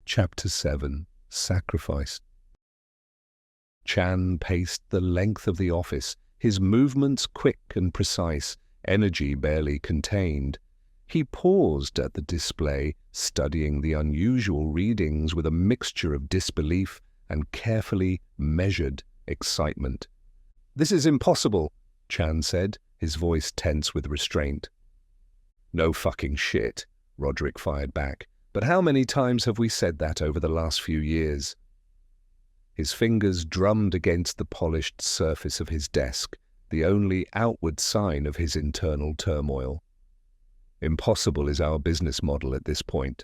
Chapter 7. Sacrifice. Chan paced the length of the office, his movements quick and precise, energy barely contained. He paused at the display, studying the unusual readings with a mixture of disbelief and carefully measured excitement. "This is impossible," Chan said, his voice tense with restraint. "No fucking shit," Roderick fired back. "But how many times have we said that over the last few years?" His fingers drummed against the polished surface of his desk, the only outward sign of his internal turmoil. Impossible is our business model at this point.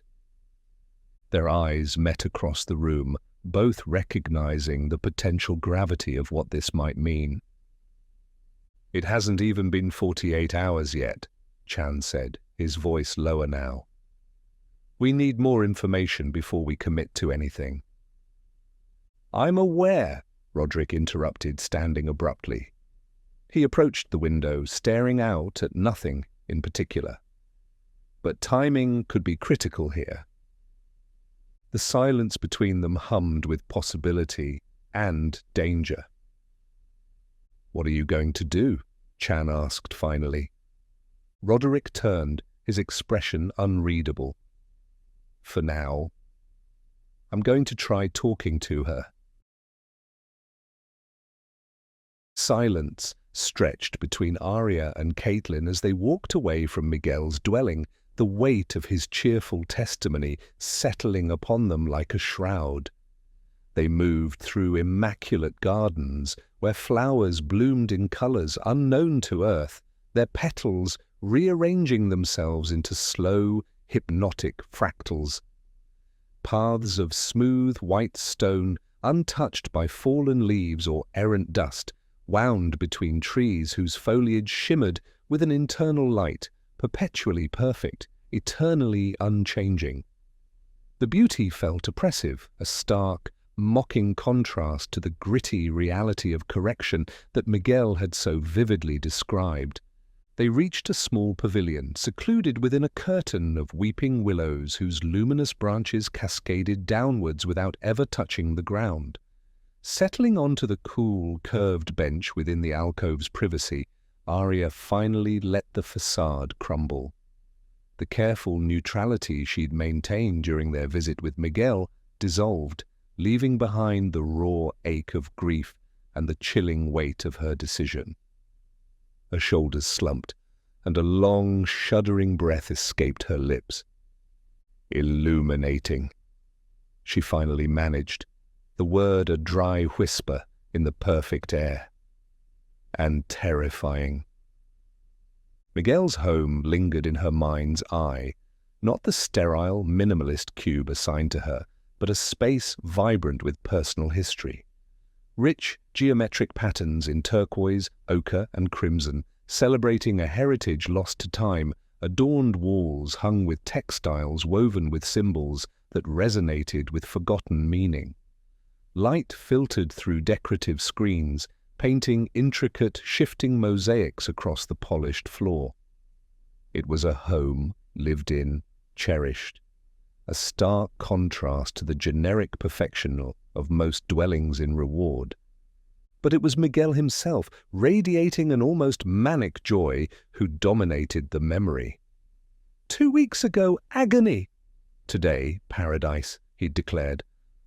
Their eyes met across the room, both recognizing the potential gravity of what this might mean. "It hasn't even been 48 hours yet," Chan said, his voice lower now. "We need more information before we commit to anything." "I'm aware," Roderick interrupted, standing abruptly. He approached the window, staring out at nothing in particular. But timing could be critical here. The silence between them hummed with possibility and danger. "What are you going to do?" Chan asked finally. Roderick turned, his expression unreadable. "For now, I'm going to try talking to her." Silence stretched between Arya and Caitlin as they walked away from Miguel's dwelling, the weight of his cheerful testimony settling upon them like a shroud. They moved through immaculate gardens where flowers bloomed in colors unknown to Earth, their petals rearranging themselves into slow, hypnotic fractals. Paths of smooth white stone, untouched by fallen leaves or errant dust, wound between trees whose foliage shimmered with an internal light, perpetually perfect, eternally unchanging. The beauty felt oppressive, a stark, mocking contrast to the gritty reality of correction that Miguel had so vividly described. They reached a small pavilion, secluded within a curtain of weeping willows whose luminous branches cascaded downwards without ever touching the ground. Settling onto the cool, curved bench within the alcove's privacy, Arya finally let the facade crumble. The careful neutrality she'd maintained during their visit with Miguel dissolved, leaving behind the raw ache of grief and the chilling weight of her decision. Her shoulders slumped, and a long, shuddering breath escaped her lips. "Illuminating," she finally managed, the word a dry whisper in the perfect air. "And terrifying." Miguel's home lingered in her mind's eye, not the sterile, minimalist cube assigned to her, but a space vibrant with personal history. Rich geometric patterns in turquoise, ochre, and crimson, celebrating a heritage lost to time, adorned walls hung with textiles woven with symbols that resonated with forgotten meaning. Light filtered through decorative screens, painting intricate, shifting mosaics across the polished floor. It was a home, lived in, cherished, a stark contrast to the generic perfection of most dwellings in Reward. But it was Miguel himself, radiating an almost manic joy, who dominated the memory. 2 weeks ago, agony. Today, paradise, he'd declared,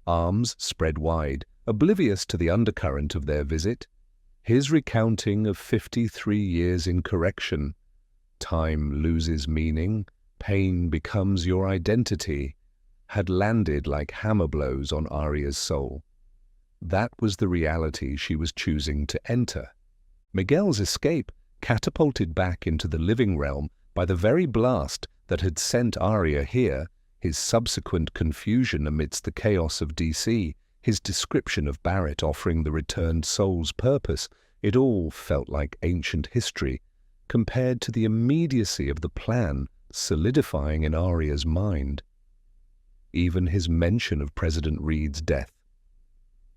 arms spread wide, oblivious to the undercurrent of their visit. His recounting of 53 years in correction. Time loses meaning, pain becomes your identity, had landed like hammer blows on Arya's soul. That was the reality she was choosing to enter. Miguel's escape, catapulted back into the living realm by the very blast that had sent Arya here, his subsequent confusion amidst the chaos of DC, his description of Barrett offering the returned soul's purpose, it all felt like ancient history, compared to the immediacy of the plan solidifying in Arya's mind. Even his mention of President Reed's death.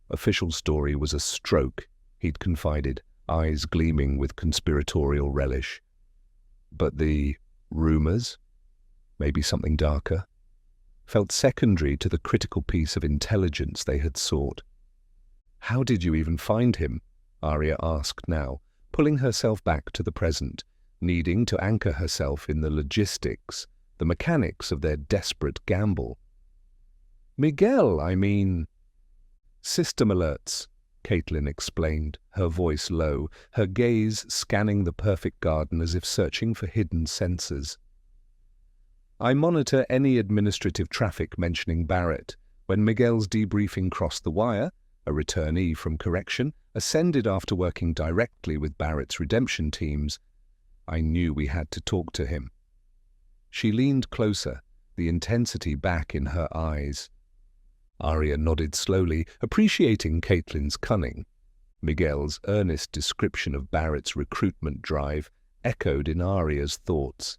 Official story was a stroke, he'd confided, eyes gleaming with conspiratorial relish. But the rumors? Maybe something darker? felt secondary to the critical piece of intelligence they had sought. "How did you even find him?" Arya asked now, pulling herself back to the present, needing to anchor herself in the logistics, the mechanics of their desperate gamble. "Miguel, I mean—" "System alerts," Caitlin explained, her voice low, her gaze scanning the perfect garden as if searching for hidden sensors. "I monitor any administrative traffic mentioning Barrett. When Miguel's debriefing crossed the wire, a returnee from correction, ascended after working directly with Barrett's redemption teams, I knew we had to talk to him." She leaned closer, the intensity back in her eyes. Arya nodded slowly, appreciating Caitlin's cunning. Miguel's earnest description of Barrett's recruitment drive echoed in Arya's thoughts.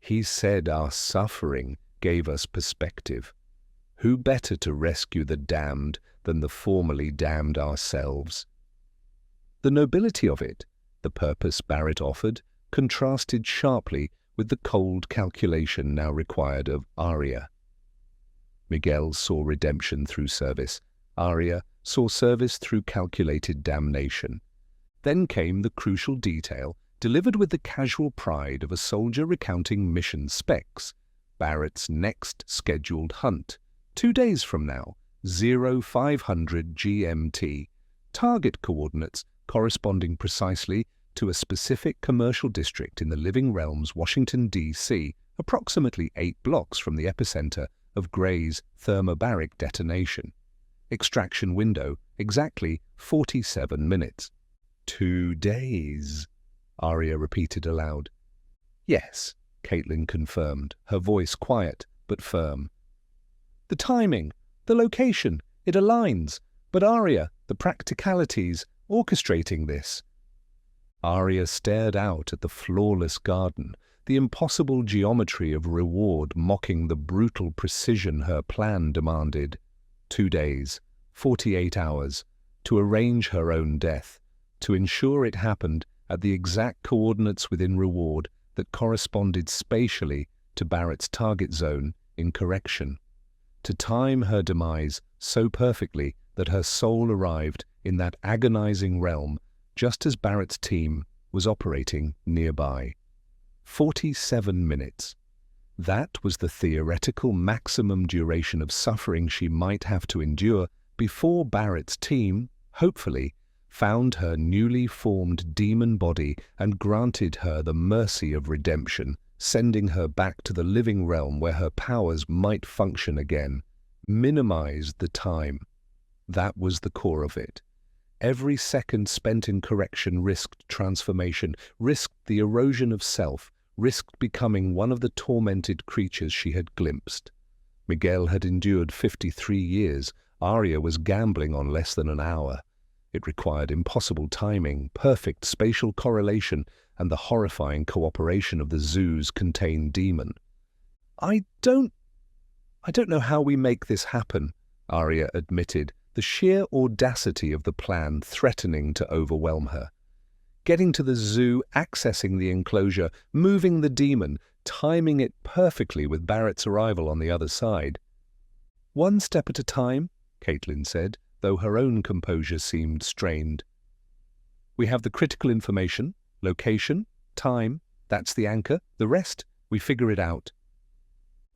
"He said our suffering gave us perspective. Who better to rescue the damned than the formerly damned ourselves?" The nobility of it, the purpose Barrett offered, contrasted sharply with the cold calculation now required of Arya. Miguel saw redemption through service. Arya saw service through calculated damnation. Then came the crucial detail, delivered with the casual pride of a soldier recounting mission specs. Barrett's next scheduled hunt, 2 days from now, 0500 GMT. Target coordinates corresponding precisely to a specific commercial district in the Living Realms, Washington, D.C., approximately 8 blocks from the epicenter of Gray's thermobaric detonation. Extraction window, exactly 47 minutes. 2 days, Arya repeated aloud. "Yes," Caitlin confirmed, her voice quiet but firm. "The timing, the location, it aligns. But Arya, the practicalities, orchestrating this." Arya stared out at the flawless garden, the impossible geometry of reward mocking the brutal precision her plan demanded. 2 days, 48 hours, to arrange her own death, to ensure it happened at the exact coordinates within reward that corresponded spatially to Barrett's target zone in correction, to time her demise so perfectly that her soul arrived in that agonizing realm just as Barrett's team was operating nearby. 47 minutes. That was the theoretical maximum duration of suffering she might have to endure before Barrett's team, hopefully, found her newly formed demon body and granted her the mercy of redemption, sending her back to the living realm where her powers might function again. Minimized the time. That was the core of it. Every second spent in correction risked transformation, risked the erosion of self, risked becoming one of the tormented creatures she had glimpsed. Miguel had endured 53 years. Arya was gambling on less than an hour. It required impossible timing, perfect spatial correlation, and the horrifying cooperation of the zoo's contained demon. I don't know how we make this happen," Arya admitted, the sheer audacity of the plan threatening to overwhelm her. Getting to the zoo, accessing the enclosure, moving the demon, timing it perfectly with Barrett's arrival on the other side. "One step at a time," Caitlin said, though her own composure seemed strained. "We have the critical information, location, time, that's the anchor. The rest, we figure it out."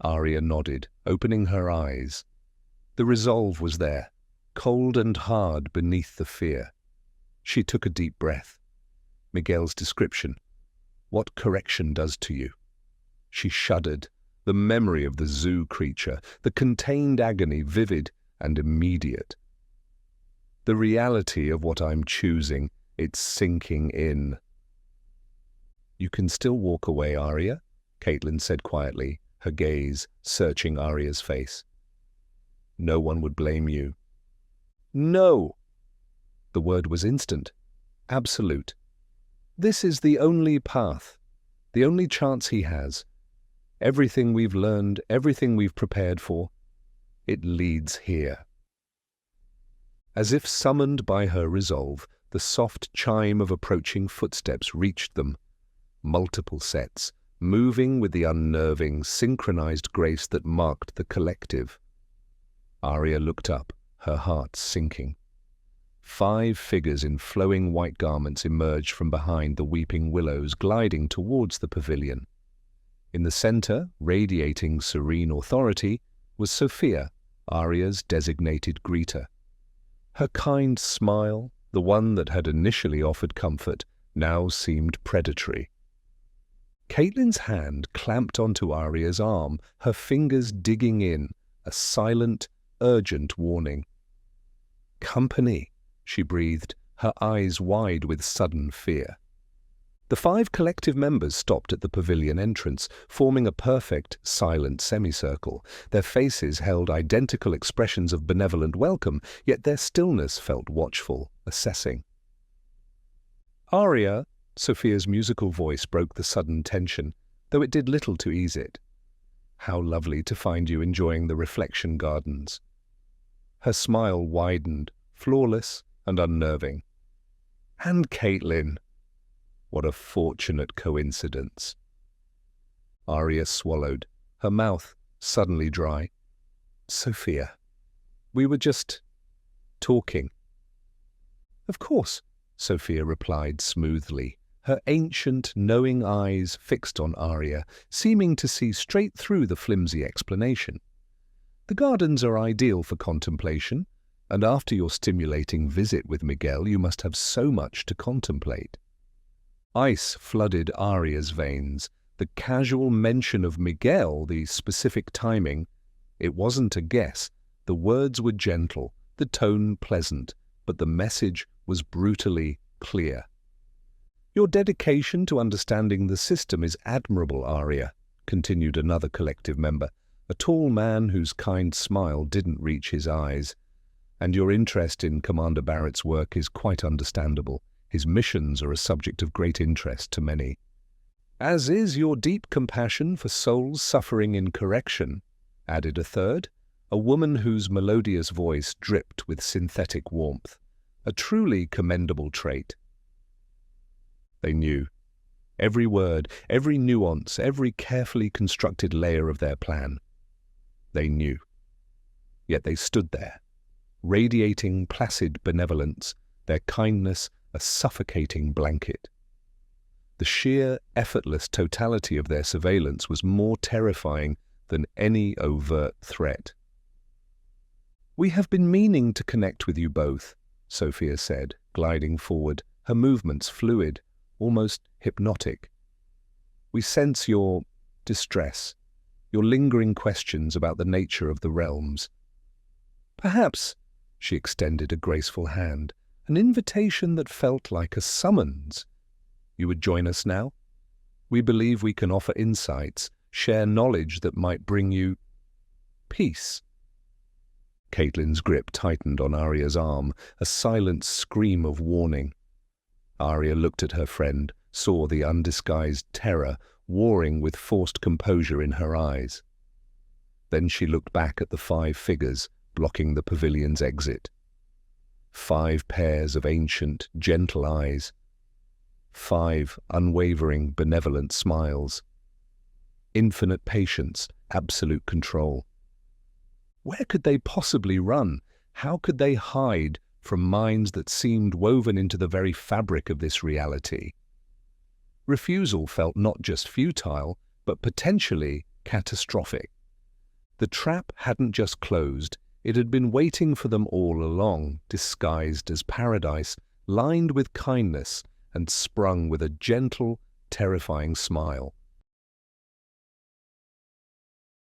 Arya nodded, opening her eyes. The resolve was there, cold and hard beneath the fear. She took a deep breath. Miguel's description. What correction does to you. She shuddered, the memory of the zoo creature, the contained agony vivid and immediate. The reality of what I'm choosing, it's sinking in. "You can still walk away, Arya," Caitlin said quietly, her gaze searching Arya's face. "No one would blame you." "No!" The word was instant, absolute. "This is the only path, the only chance he has. Everything we've learned, everything we've prepared for, it leads here." As if summoned by her resolve, the soft chime of approaching footsteps reached them. Multiple sets, moving with the unnerving, synchronized grace that marked the collective. Arya looked up, her heart sinking. 5 figures in flowing white garments emerged from behind the weeping willows, gliding towards the pavilion. In the center, radiating serene authority, was Sophia, Arya's designated greeter. Her kind smile, the one that had initially offered comfort, now seemed predatory. Caitlyn's hand clamped onto Arya's arm, her fingers digging in, a silent, urgent warning. "Company," she breathed, her eyes wide with sudden fear. The 5 collective members stopped at the pavilion entrance, forming a perfect, silent semicircle. Their faces held identical expressions of benevolent welcome, yet their stillness felt watchful, assessing. "Arya," Sophia's musical voice broke the sudden tension, though it did little to ease it. "How lovely to find you enjoying the reflection gardens." Her smile widened, flawless and unnerving. "And Caitlyn. What a fortunate coincidence." Arya swallowed, her mouth suddenly dry. "Sophia, we were just talking." "Of course," Sophia replied smoothly, her ancient, knowing eyes fixed on Arya, seeming to see straight through the flimsy explanation. "The gardens are ideal for contemplation, and after your stimulating visit with Miguel, you must have so much to contemplate." Ice flooded Arya's veins. The casual mention of Miguel, the specific timing, it wasn't a guess. The words were gentle, the tone pleasant, but the message was brutally clear. "Your dedication to understanding the system is admirable, Arya," continued another collective member, a tall man whose kind smile didn't reach his eyes. "And your interest in Commander Barrett's work is quite understandable. His missions are a subject of great interest to many. As is your deep compassion for souls suffering in correction," added a third, a woman whose melodious voice dripped with synthetic warmth. A truly commendable trait. They knew. Every word, every nuance, every carefully constructed layer of their plan. They knew. Yet they stood there, radiating placid benevolence, their kindness a suffocating blanket. The sheer, effortless totality of their surveillance was more terrifying than any overt threat. "We have been meaning to connect with you both," Sophia said, gliding forward, her movements fluid, almost hypnotic. "We sense your distress, your lingering questions about the nature of the realms. Perhaps," she extended a graceful hand, an invitation that felt like a summons, "you would join us now? We believe we can offer insights, share knowledge that might bring you peace." Caitlyn's grip tightened on Arya's arm, a silent scream of warning. Arya looked at her friend, saw the undisguised terror warring with forced composure in her eyes. Then she looked back at the 5 figures blocking the pavilion's exit. 5 pairs of ancient, gentle eyes. 5 unwavering, benevolent smiles. Infinite patience, absolute control. Where could they possibly run? How could they hide from minds that seemed woven into the very fabric of this reality? Refusal felt not just futile, but potentially catastrophic. The trap hadn't just closed, it had been waiting for them all along, disguised as paradise, lined with kindness, and sprung with a gentle, terrifying smile.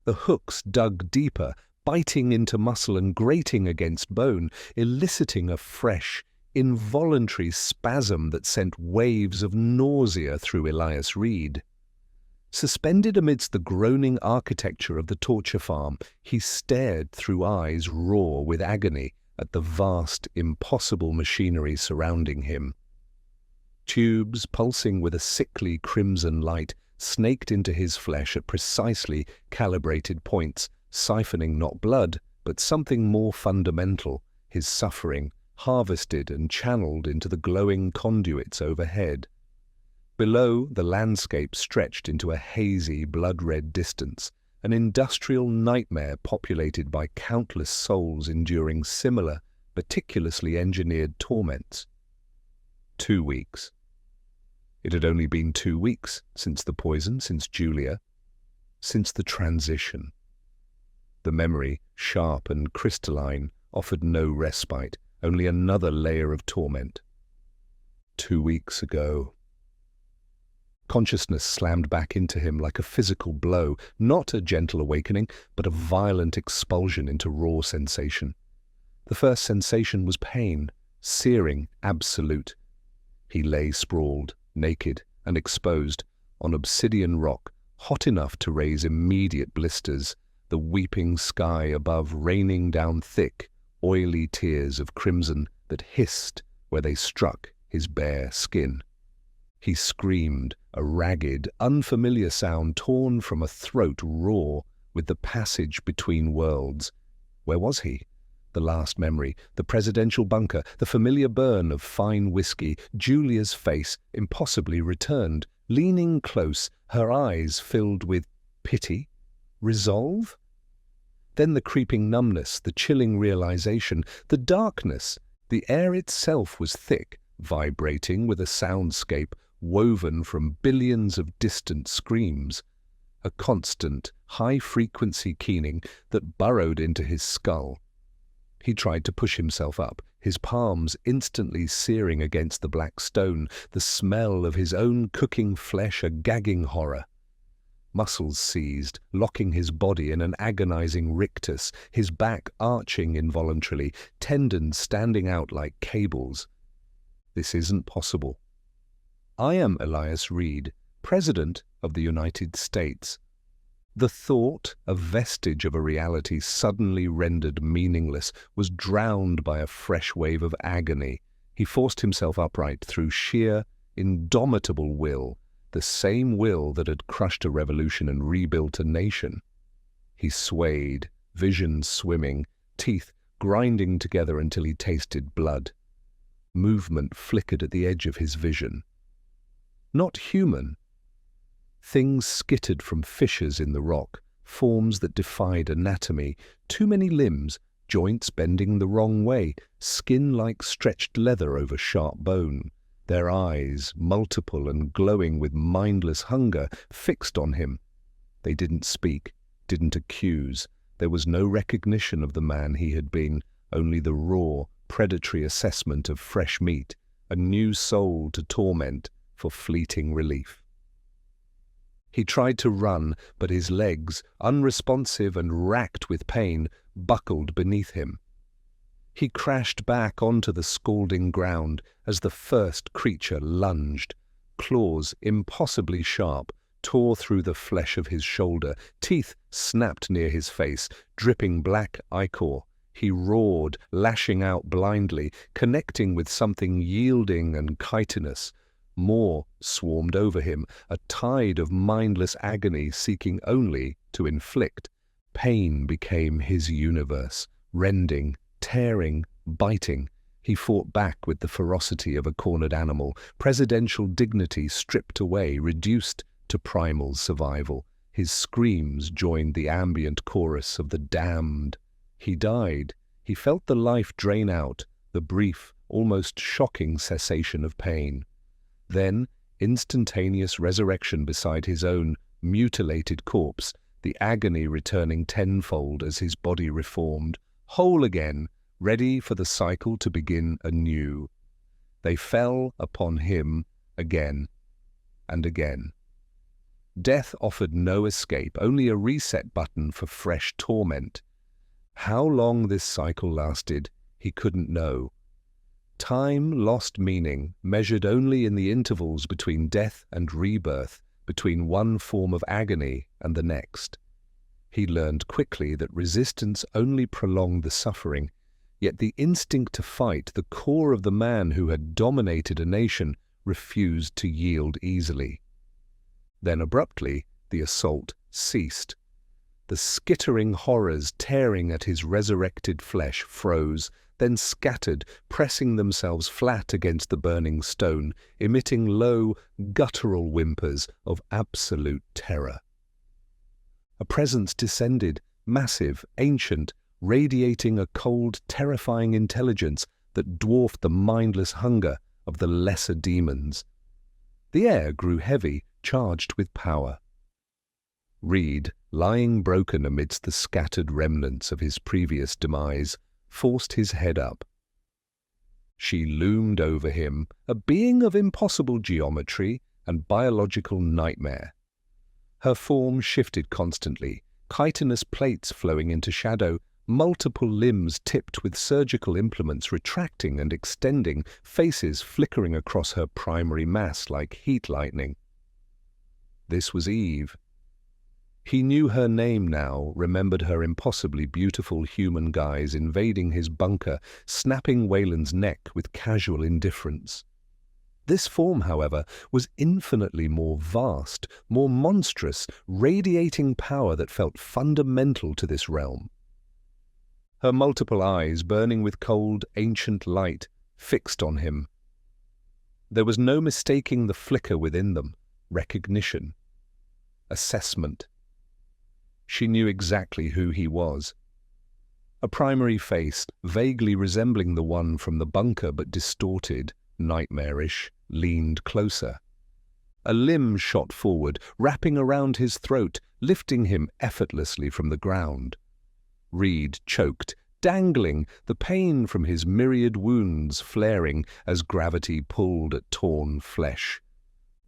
The hooks dug deeper, biting into muscle and grating against bone, eliciting a fresh, involuntary spasm that sent waves of nausea through Elias Reed. Suspended amidst the groaning architecture of the torture farm, he stared through eyes raw with agony at the vast, impossible machinery surrounding him. Tubes, pulsing with a sickly crimson light, snaked into his flesh at precisely calibrated points, siphoning not blood, but something more fundamental, his suffering, harvested and channeled into the glowing conduits overhead. Below, the landscape stretched into a hazy, blood-red distance, an industrial nightmare populated by countless souls enduring similar, meticulously engineered torments. 2 weeks. It had only been 2 weeks since the poison, since Julia, since the transition. The memory, sharp and crystalline, offered no respite, only another layer of torment. 2 weeks ago. Consciousness slammed back into him like a physical blow, not a gentle awakening, but a violent expulsion into raw sensation. The first sensation was pain, searing, absolute. He lay sprawled, naked and exposed, on obsidian rock, hot enough to raise immediate blisters, the weeping sky above raining down thick, oily tears of crimson that hissed where they struck his bare skin. He screamed, a ragged, unfamiliar sound torn from a throat raw with the passage between worlds. Where was he? The last memory, the presidential bunker, the familiar burn of fine whiskey, Julia's face, impossibly returned, leaning close, her eyes filled with pity, resolve? Then the creeping numbness, the chilling realization, the darkness. The air itself was thick, vibrating with a soundscape woven from billions of distant screams, a constant, high-frequency keening that burrowed into his skull. He tried to push himself up, his palms instantly searing against the black stone, the smell of his own cooking flesh a gagging horror. Muscles seized, locking his body in an agonizing rictus, his back arching involuntarily, tendons standing out like cables. This isn't possible. I am Elias Reed, President of the United States. The thought, a vestige of a reality suddenly rendered meaningless, was drowned by a fresh wave of agony. He forced himself upright through sheer, indomitable will, the same will that had crushed a revolution and rebuilt a nation. He swayed, vision swimming, teeth grinding together until he tasted blood. Movement flickered at the edge of his vision. Not human. Things skittered from fissures in the rock, forms that defied anatomy, too many limbs, joints bending the wrong way, skin like stretched leather over sharp bone, their eyes, multiple and glowing with mindless hunger, fixed on him. They didn't speak, didn't accuse. There was no recognition of the man he had been, only the raw, predatory assessment of fresh meat, a new soul to torment for fleeting relief. He tried to run, but his legs, unresponsive and racked with pain, buckled beneath him. He crashed back onto the scalding ground as the first creature lunged. Claws, impossibly sharp, tore through the flesh of his shoulder. Teeth snapped near his face, dripping black ichor. He roared, lashing out blindly, connecting with something yielding and chitinous. More swarmed over him, a tide of mindless agony seeking only to inflict. Pain became his universe, rending, tearing, biting. He fought back with the ferocity of a cornered animal, presidential dignity stripped away, reduced to primal survival. His screams joined the ambient chorus of the damned. He died. He felt the life drain out, the brief, almost shocking cessation of pain. Then, instantaneous resurrection beside his own mutilated corpse, the agony returning tenfold as his body reformed, whole again, ready for the cycle to begin anew. They fell upon him again and again. Death offered no escape, only a reset button for fresh torment. How long this cycle lasted, he couldn't know. Time lost meaning, measured only in the intervals between death and rebirth, between one form of agony and the next. He learned quickly that resistance only prolonged the suffering, yet the instinct to fight, the core of the man who had dominated a nation, refused to yield easily. Then abruptly, the assault ceased. The skittering horrors tearing at his resurrected flesh froze, then scattered, pressing themselves flat against the burning stone, emitting low, guttural whimpers of absolute terror. A presence descended, massive, ancient, radiating a cold, terrifying intelligence that dwarfed the mindless hunger of the lesser demons. The air grew heavy, charged with power. Reed, lying broken amidst the scattered remnants of his previous demise, forced his head up. She loomed over him, a being of impossible geometry and biological nightmare. Her form shifted constantly, chitinous plates flowing into shadow, multiple limbs tipped with surgical implements retracting and extending, faces flickering across her primary mass like heat lightning. This was Eve. He knew her name now, remembered her impossibly beautiful human guise invading his bunker, snapping Wayland's neck with casual indifference. This form, however, was infinitely more vast, more monstrous, radiating power that felt fundamental to this realm. Her multiple eyes, burning with cold, ancient light, fixed on him. There was no mistaking the flicker within them, recognition, assessment. She knew exactly who he was. A primary face, vaguely resembling the one from the bunker but distorted, nightmarish, leaned closer. A limb shot forward, wrapping around his throat, lifting him effortlessly from the ground. Reed choked, dangling, the pain from his myriad wounds flaring as gravity pulled at torn flesh.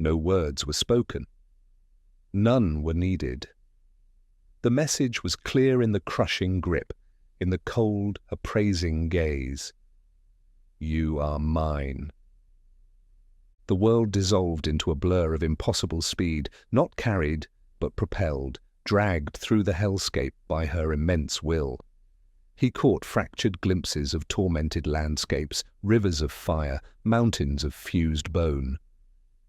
No words were spoken. None were needed. The message was clear in the crushing grip, in the cold, appraising gaze. You are mine. The world dissolved into a blur of impossible speed, not carried, but propelled, dragged through the hellscape by her immense will. He caught fractured glimpses of tormented landscapes, rivers of fire, mountains of fused bone.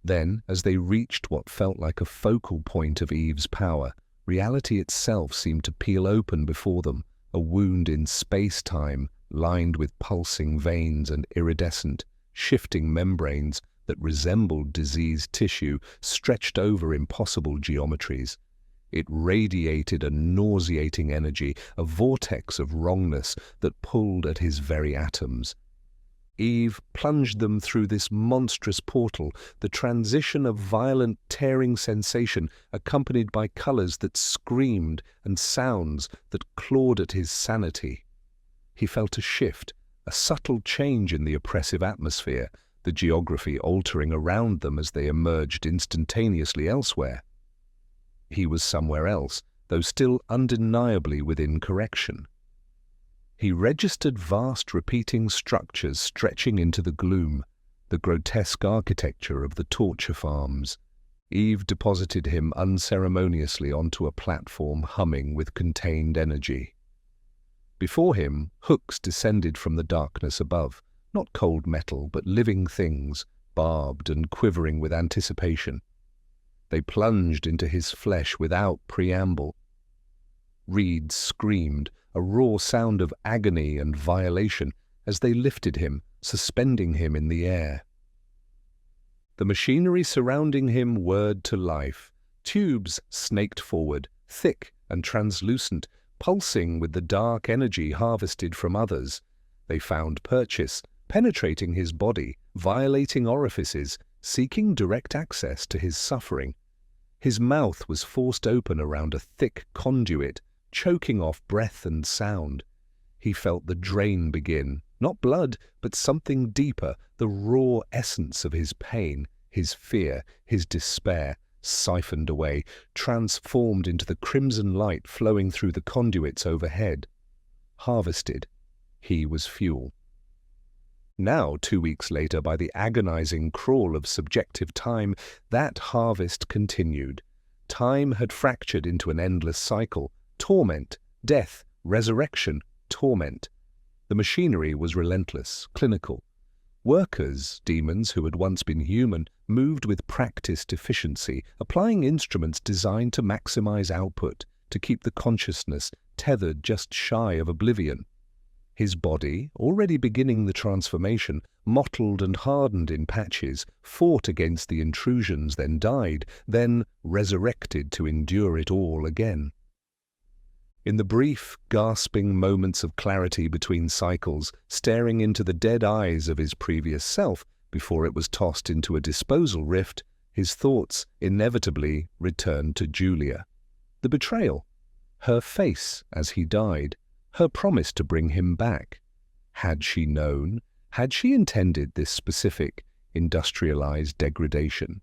Then, as they reached what felt like a focal point of Eve's power, reality itself seemed to peel open before them, a wound in space-time, lined with pulsing veins and iridescent, shifting membranes that resembled diseased tissue stretched over impossible geometries. It radiated a nauseating energy, a vortex of wrongness that pulled at his very atoms. Eve plunged them through this monstrous portal, the transition of violent, tearing sensation accompanied by colors that screamed and sounds that clawed at his sanity. He felt a shift, a subtle change in the oppressive atmosphere, the geography altering around them as they emerged instantaneously elsewhere. He was somewhere else, though still undeniably within correction. He registered vast repeating structures stretching into the gloom, the grotesque architecture of the torture farms. Eve deposited him unceremoniously onto a platform humming with contained energy. Before him, hooks descended from the darkness above, not cold metal, but living things, barbed and quivering with anticipation. They plunged into his flesh without preamble. Reed screamed, a raw sound of agony and violation, as they lifted him, suspending him in the air. The machinery surrounding him whirred to life. Tubes snaked forward, thick and translucent, pulsing with the dark energy harvested from others. They found purchase, penetrating his body, violating orifices, seeking direct access to his suffering. His mouth was forced open around a thick conduit, choking off breath and sound. He felt the drain begin, not blood, but something deeper, the raw essence of his pain, his fear, his despair, siphoned away, transformed into the crimson light flowing through the conduits overhead. Harvested, he was fuel. Now, 2 weeks later, by the agonizing crawl of subjective time, that harvest continued. Time had fractured into an endless cycle. Torment, death, resurrection, torment. The machinery was relentless, clinical. Workers, demons who had once been human, moved with practiced efficiency, applying instruments designed to maximize output, to keep the consciousness tethered just shy of oblivion. His body, already beginning the transformation, mottled and hardened in patches, fought against the intrusions, then died, then resurrected to endure it all again. In the brief, gasping moments of clarity between cycles, staring into the dead eyes of his previous self before it was tossed into a disposal rift, his thoughts inevitably returned to Julia. The betrayal, her face as he died, her promise to bring him back. Had she known? Had she intended this specific, industrialized degradation?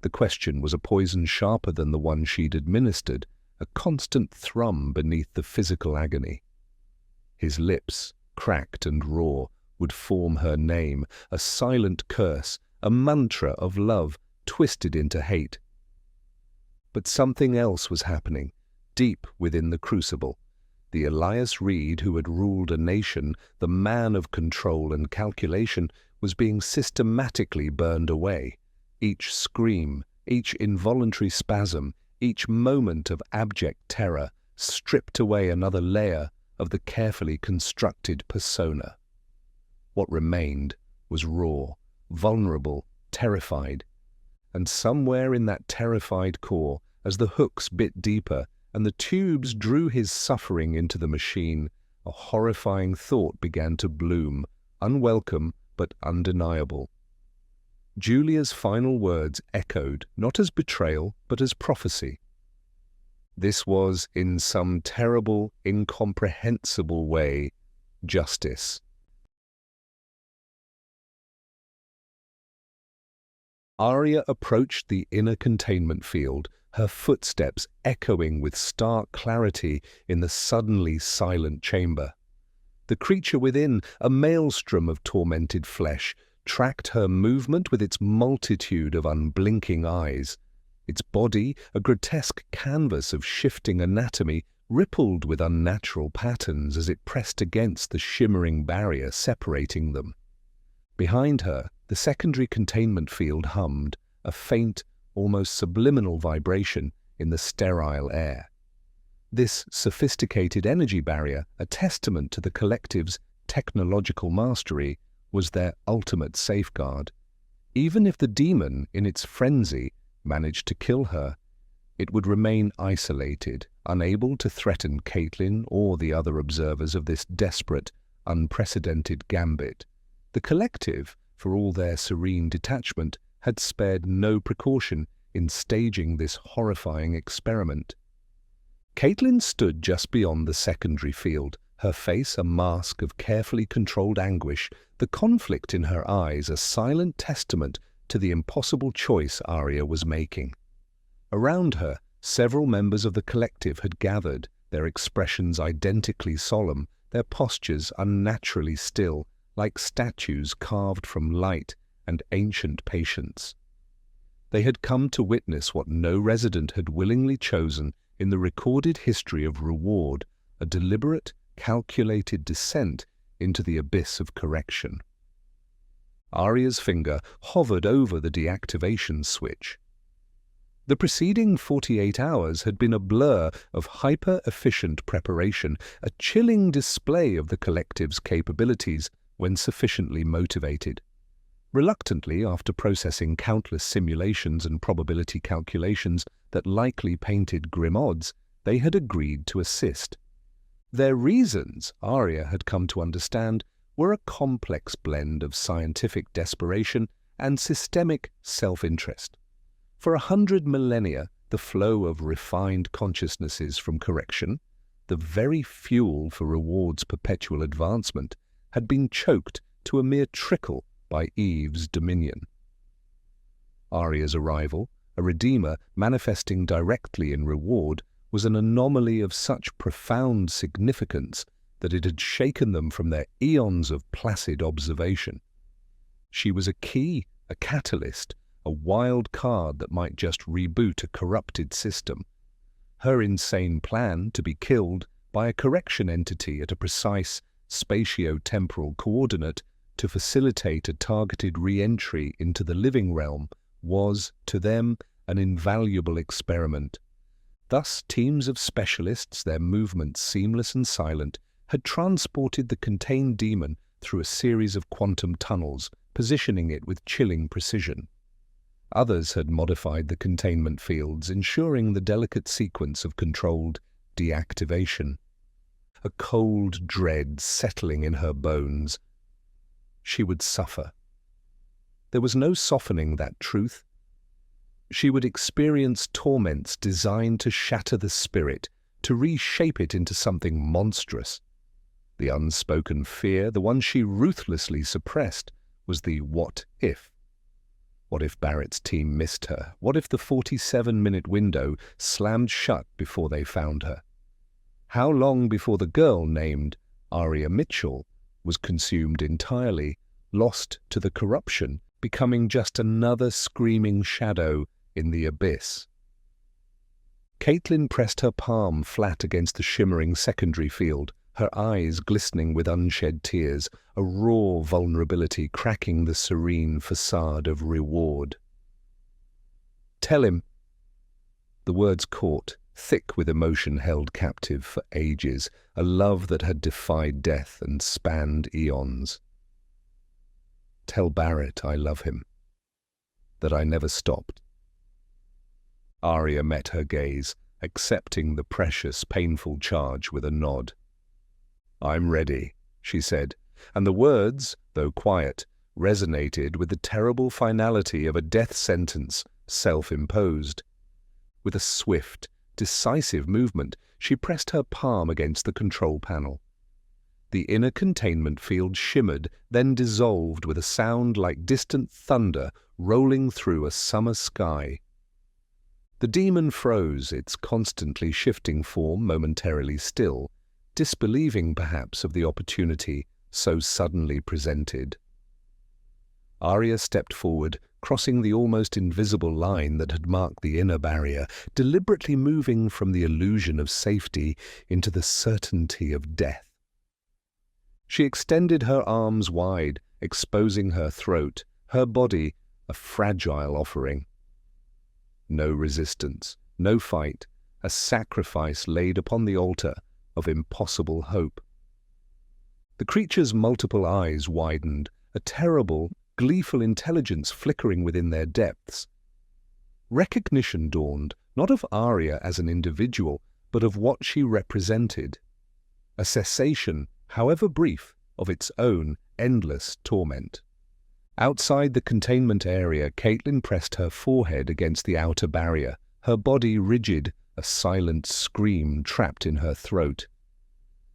The question was a poison sharper than the one she'd administered, a constant thrum beneath the physical agony. His lips, cracked and raw, would form her name, a silent curse, a mantra of love twisted into hate. But something else was happening, deep within the crucible. The Elias Reed who had ruled a nation, the man of control and calculation, was being systematically burned away. Each scream, each involuntary spasm, each moment of abject terror stripped away another layer of the carefully constructed persona. What remained was raw, vulnerable, terrified. And somewhere in that terrified core, as the hooks bit deeper and the tubes drew his suffering into the machine, a horrifying thought began to bloom, unwelcome but undeniable. Julia's final words echoed, not as betrayal, but as prophecy. This was, in some terrible, incomprehensible way, justice. Arya approached the inner containment field, her footsteps echoing with stark clarity in the suddenly silent chamber. The creature within, a maelstrom of tormented flesh, tracked her movement with its multitude of unblinking eyes. Its body, a grotesque canvas of shifting anatomy, rippled with unnatural patterns as it pressed against the shimmering barrier separating them. Behind her, the secondary containment field hummed, a faint, almost subliminal vibration in the sterile air. This sophisticated energy barrier, a testament to the collective's technological mastery, was their ultimate safeguard. Even if the demon, in its frenzy, managed to kill her, it would remain isolated, unable to threaten Caitlin or the other observers of this desperate, unprecedented gambit. The collective, for all their serene detachment, had spared no precaution in staging this horrifying experiment. Caitlin stood just beyond the secondary field, her face a mask of carefully controlled anguish, the conflict in her eyes a silent testament to the impossible choice Arya was making. Around her, several members of the collective had gathered, their expressions identically solemn, their postures unnaturally still, like statues carved from light and ancient patience. They had come to witness what no resident had willingly chosen in the recorded history of reward, a deliberate, calculated descent into the abyss of correction. Arya's finger hovered over the deactivation switch. The preceding 48 hours had been a blur of hyper-efficient preparation, a chilling display of the collective's capabilities when sufficiently motivated. Reluctantly, after processing countless simulations and probability calculations that likely painted grim odds, they had agreed to assist. Their reasons, Arya had come to understand, were a complex blend of scientific desperation and systemic self-interest. For 100 millennia, the flow of refined consciousnesses from correction, the very fuel for reward's perpetual advancement, had been choked to a mere trickle by Eve's dominion. Arya's arrival, a redeemer manifesting directly in reward, was an anomaly of such profound significance that it had shaken them from their eons of placid observation. She was a key, a catalyst, a wild card that might just reboot a corrupted system. Her insane plan to be killed by a correction entity at a precise spatio-temporal coordinate to facilitate a targeted re-entry into the living realm was, to them, an invaluable experiment. Thus, teams of specialists, their movements seamless and silent, had transported the contained demon through a series of quantum tunnels, positioning it with chilling precision. Others had modified the containment fields, ensuring the delicate sequence of controlled deactivation. A cold dread settling in her bones. She would suffer. There was no softening that truth. She would experience torments designed to shatter the spirit, to reshape it into something monstrous. The unspoken fear, the one she ruthlessly suppressed, was the what if. What if Barrett's team missed her? What if the 47-minute window slammed shut before they found her? How long before the girl named Aria Mitchell was consumed entirely, lost to the corruption, becoming just another screaming shadow in the abyss? Caitlin pressed her palm flat against the shimmering secondary field, her eyes glistening with unshed tears, a raw vulnerability cracking the serene facade of reward. "Tell him." The words caught, thick with emotion held captive for ages, a love that had defied death and spanned eons. "Tell Barrett I love him, that I never stopped." Aria met her gaze, accepting the precious, painful charge with a nod. "I'm ready," she said, and the words, though quiet, resonated with the terrible finality of a death sentence, self-imposed. With a swift, decisive movement, she pressed her palm against the control panel. The inner containment field shimmered, then dissolved with a sound like distant thunder rolling through a summer sky. The demon froze, its constantly shifting form momentarily still, disbelieving perhaps of the opportunity so suddenly presented. Aria stepped forward, crossing the almost invisible line that had marked the inner barrier, deliberately moving from the illusion of safety into the certainty of death. She extended her arms wide, exposing her throat, her body a fragile offering. No resistance, no fight, a sacrifice laid upon the altar of impossible hope. The creature's multiple eyes widened, a terrible, gleeful intelligence flickering within their depths. Recognition dawned, not of Aria as an individual, but of what she represented. A cessation, however brief, of its own endless torment. Outside the containment area, Caitlin pressed her forehead against the outer barrier, her body rigid, a silent scream trapped in her throat.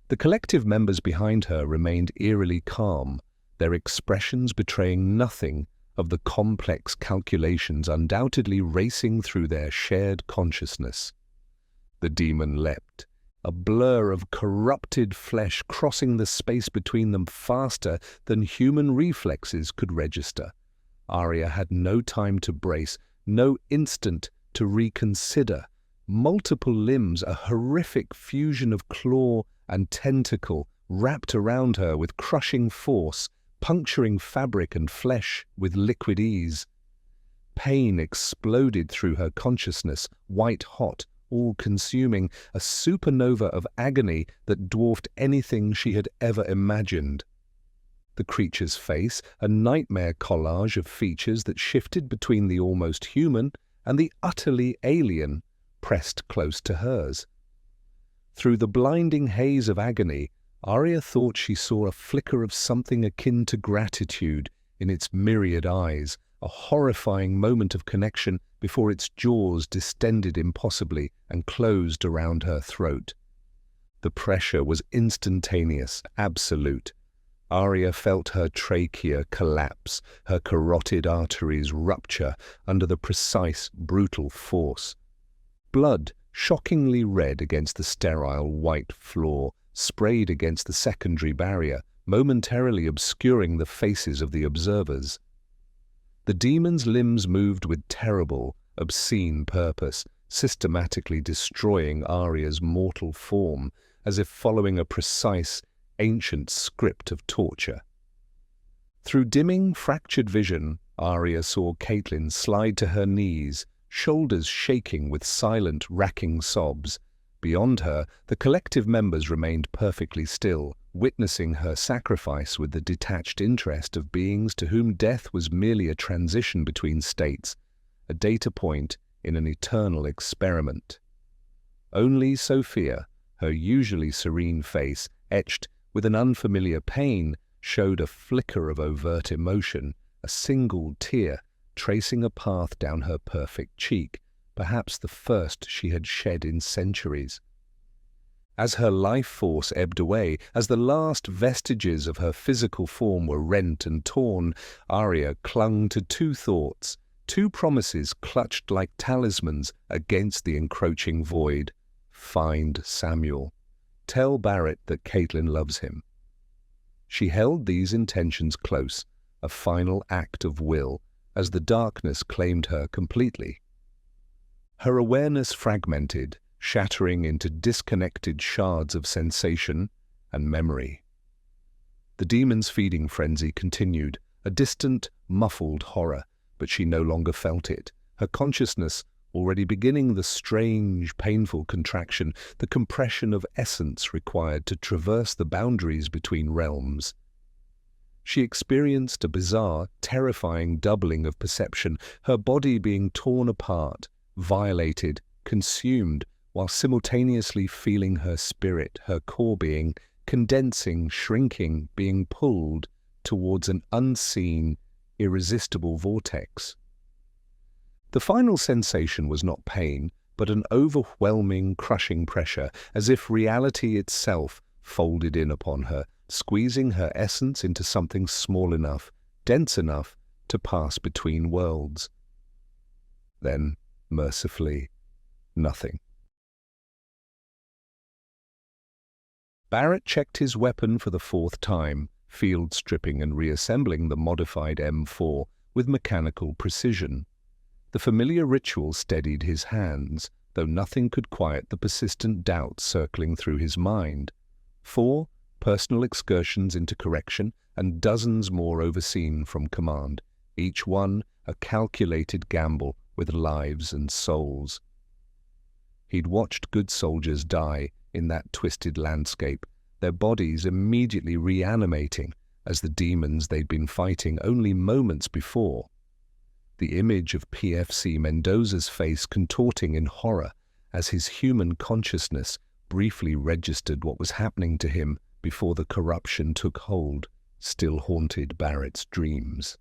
The collective members behind her remained eerily calm, their expressions betraying nothing of the complex calculations undoubtedly racing through their shared consciousness. The demon leapt, a blur of corrupted flesh crossing the space between them faster than human reflexes could register. Aria had no time to brace, no instant to reconsider. Multiple limbs, a horrific fusion of claw and tentacle, wrapped around her with crushing force, puncturing fabric and flesh with liquid ease. Pain exploded through her consciousness, white-hot, all-consuming, a supernova of agony that dwarfed anything she had ever imagined. The creature's face, a nightmare collage of features that shifted between the almost human and the utterly alien, pressed close to hers. Through the blinding haze of agony, Aria thought she saw a flicker of something akin to gratitude in its myriad eyes, a horrifying moment of connection before its jaws distended impossibly and closed around her throat. The pressure was instantaneous, absolute. Aria felt her trachea collapse, her carotid arteries rupture under the precise, brutal force. Blood, shockingly red against the sterile white floor, sprayed against the secondary barrier, momentarily obscuring the faces of the observers. The demon's limbs moved with terrible, obscene purpose, systematically destroying Aria's mortal form, as if following a precise, ancient script of torture. Through dimming, fractured vision, Aria saw Caitlin slide to her knees, shoulders shaking with silent, racking sobs. Beyond her, the collective members remained perfectly still, witnessing her sacrifice with the detached interest of beings to whom death was merely a transition between states, a data point in an eternal experiment. Only Sophia, her usually serene face, etched with an unfamiliar pain, showed a flicker of overt emotion, a single tear tracing a path down her perfect cheek, perhaps the first she had shed in centuries. As her life force ebbed away, as the last vestiges of her physical form were rent and torn, Arya clung to two thoughts, two promises clutched like talismans against the encroaching void. Find Samuel. Tell Barrett that Catelyn loves him. She held these intentions close, a final act of will, as the darkness claimed her completely. Her awareness fragmented, shattering into disconnected shards of sensation and memory. The demon's feeding frenzy continued, a distant, muffled horror, but she no longer felt it, her consciousness already beginning the strange, painful contraction, the compression of essence required to traverse the boundaries between realms. She experienced a bizarre, terrifying doubling of perception, her body being torn apart, violated, consumed, while simultaneously feeling her spirit, her core being, condensing, shrinking, being pulled towards an unseen, irresistible vortex. The final sensation was not pain, but an overwhelming, crushing pressure, as if reality itself folded in upon her, squeezing her essence into something small enough, dense enough, to pass between worlds. Then, mercifully, nothing. Barrett checked his weapon for the fourth time, field stripping and reassembling the modified M4 with mechanical precision. The familiar ritual steadied his hands, though nothing could quiet the persistent doubts circling through his mind. 4 personal excursions into correction and dozens more overseen from command, each one a calculated gamble with lives and souls. He'd watched good soldiers die in that twisted landscape, their bodies immediately reanimating as the demons they'd been fighting only moments before. The image of PFC Mendoza's face contorting in horror as his human consciousness briefly registered what was happening to him before the corruption took hold still haunted Barrett's dreams.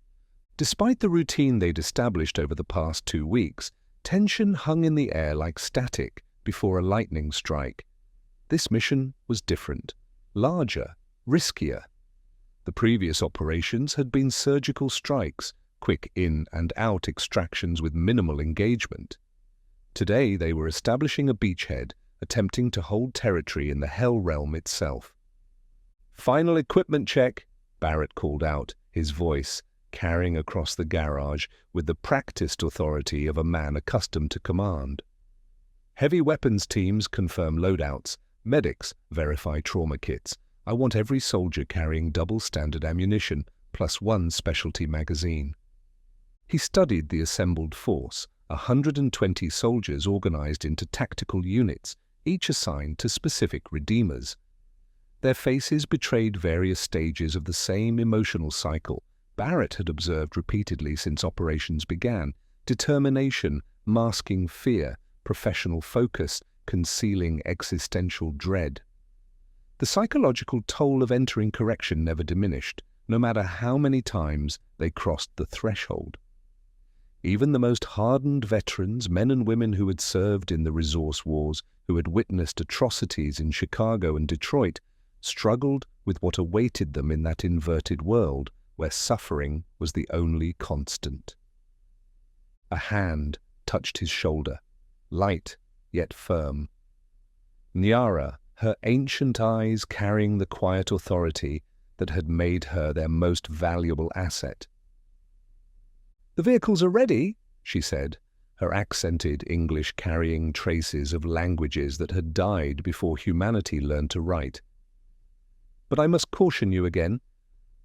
Despite the routine they'd established over the past 2 weeks, tension hung in the air like static before a lightning strike. This mission was different, larger, riskier. The previous operations had been surgical strikes, quick in and out extractions with minimal engagement. Today they were establishing a beachhead, attempting to hold territory in the Hell Realm itself. "Final equipment check," Barrett called out, his voice carrying across the garage with the practiced authority of a man accustomed to command. "Heavy weapons teams confirm loadouts. Medics verify trauma kits. I want every soldier carrying double standard ammunition, plus 1 specialty magazine." He studied the assembled force, 120 soldiers organized into tactical units, each assigned to specific redeemers. Their faces betrayed various stages of the same emotional cycle Barrett had observed repeatedly since operations began: determination, masking fear, professional focus, concealing existential dread. The psychological toll of entering correction never diminished, no matter how many times they crossed the threshold. Even the most hardened veterans, men and women who had served in the resource wars, who had witnessed atrocities in Chicago and Detroit, struggled with what awaited them in that inverted world where suffering was the only constant. A hand touched his shoulder, light yet firm. Nyara, her ancient eyes carrying the quiet authority that had made her their most valuable asset. "The vehicles are ready," she said, her accented English carrying traces of languages that had died before humanity learned to write. "But I must caution you again.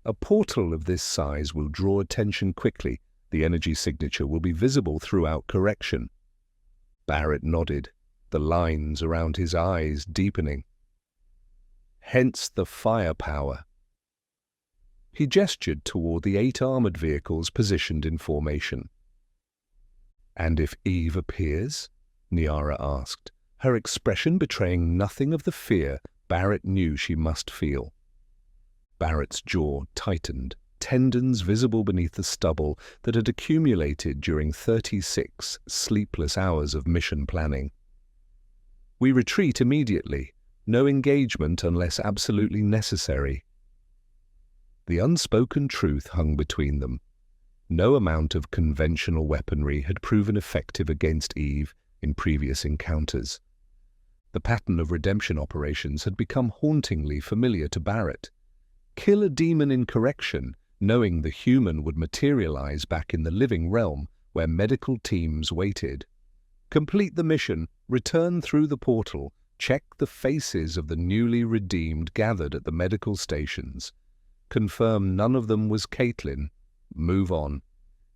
A portal of this size will draw attention quickly. The energy signature will be visible throughout correction. Barrett nodded, the lines around his eyes deepening. Hence the firepower. He gestured toward the 8 armored vehicles positioned in formation. "And if Eve appears?" Niara asked, her expression betraying nothing of the fear Barrett knew she must feel. Barrett's jaw tightened, tendons visible beneath the stubble that had accumulated during 36 sleepless hours of mission planning. "We retreat immediately. No engagement unless absolutely necessary." The unspoken truth hung between them. No amount of conventional weaponry had proven effective against Eve in previous encounters. The pattern of redemption operations had become hauntingly familiar to Barrett. Kill a demon in correction, knowing the human would materialize back in the living realm where medical teams waited. Complete the mission, return through the portal, check the faces of the newly redeemed gathered at the medical stations. Confirm none of them was Caitlin. Move on.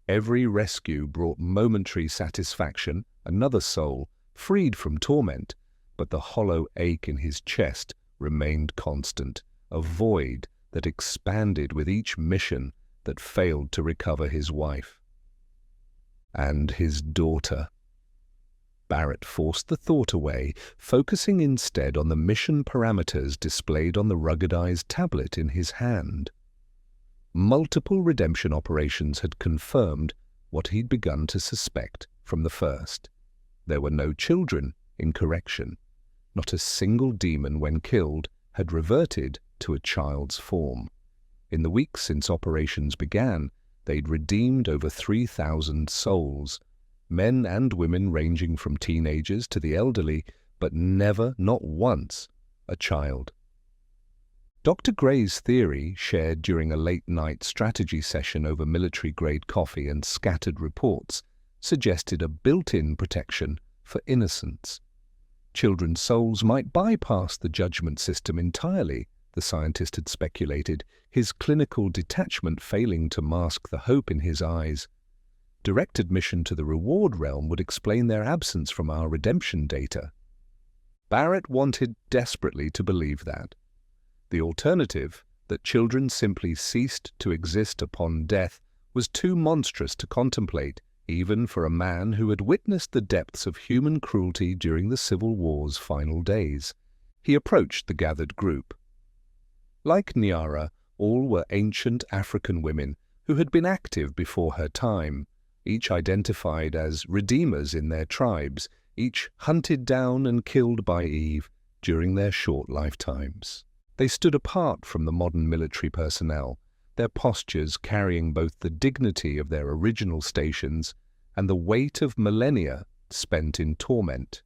Every rescue brought momentary satisfaction, another soul, freed from torment, but the hollow ache in his chest remained constant, a void that expanded with each mission that failed to recover his wife. And his daughter. Barrett forced the thought away, focusing instead on the mission parameters displayed on the ruggedized tablet in his hand. Multiple redemption operations had confirmed what he'd begun to suspect from the first. There were no children in correction. Not a single demon, when killed, had reverted to a child's form. In the weeks since operations began, they'd redeemed over 3,000 souls, men and women ranging from teenagers to the elderly, but never, not once, a child. Dr. Gray's theory, shared during a late-night strategy session over military-grade coffee and scattered reports, suggested a built-in protection for innocence. Children's souls might bypass the judgment system entirely, the scientist had speculated, his clinical detachment failing to mask the hope in his eyes. Direct admission to the reward realm would explain their absence from our redemption data. Barrett wanted desperately to believe that. The alternative, that children simply ceased to exist upon death, was too monstrous to contemplate, even for a man who had witnessed the depths of human cruelty during the Civil War's final days. He approached the gathered group. Like Niara, all were ancient African women who had been active before her time, each identified as redeemers in their tribes, each hunted down and killed by Eve during their short lifetimes. They stood apart from the modern military personnel, their postures carrying both the dignity of their original stations and the weight of millennia spent in torment.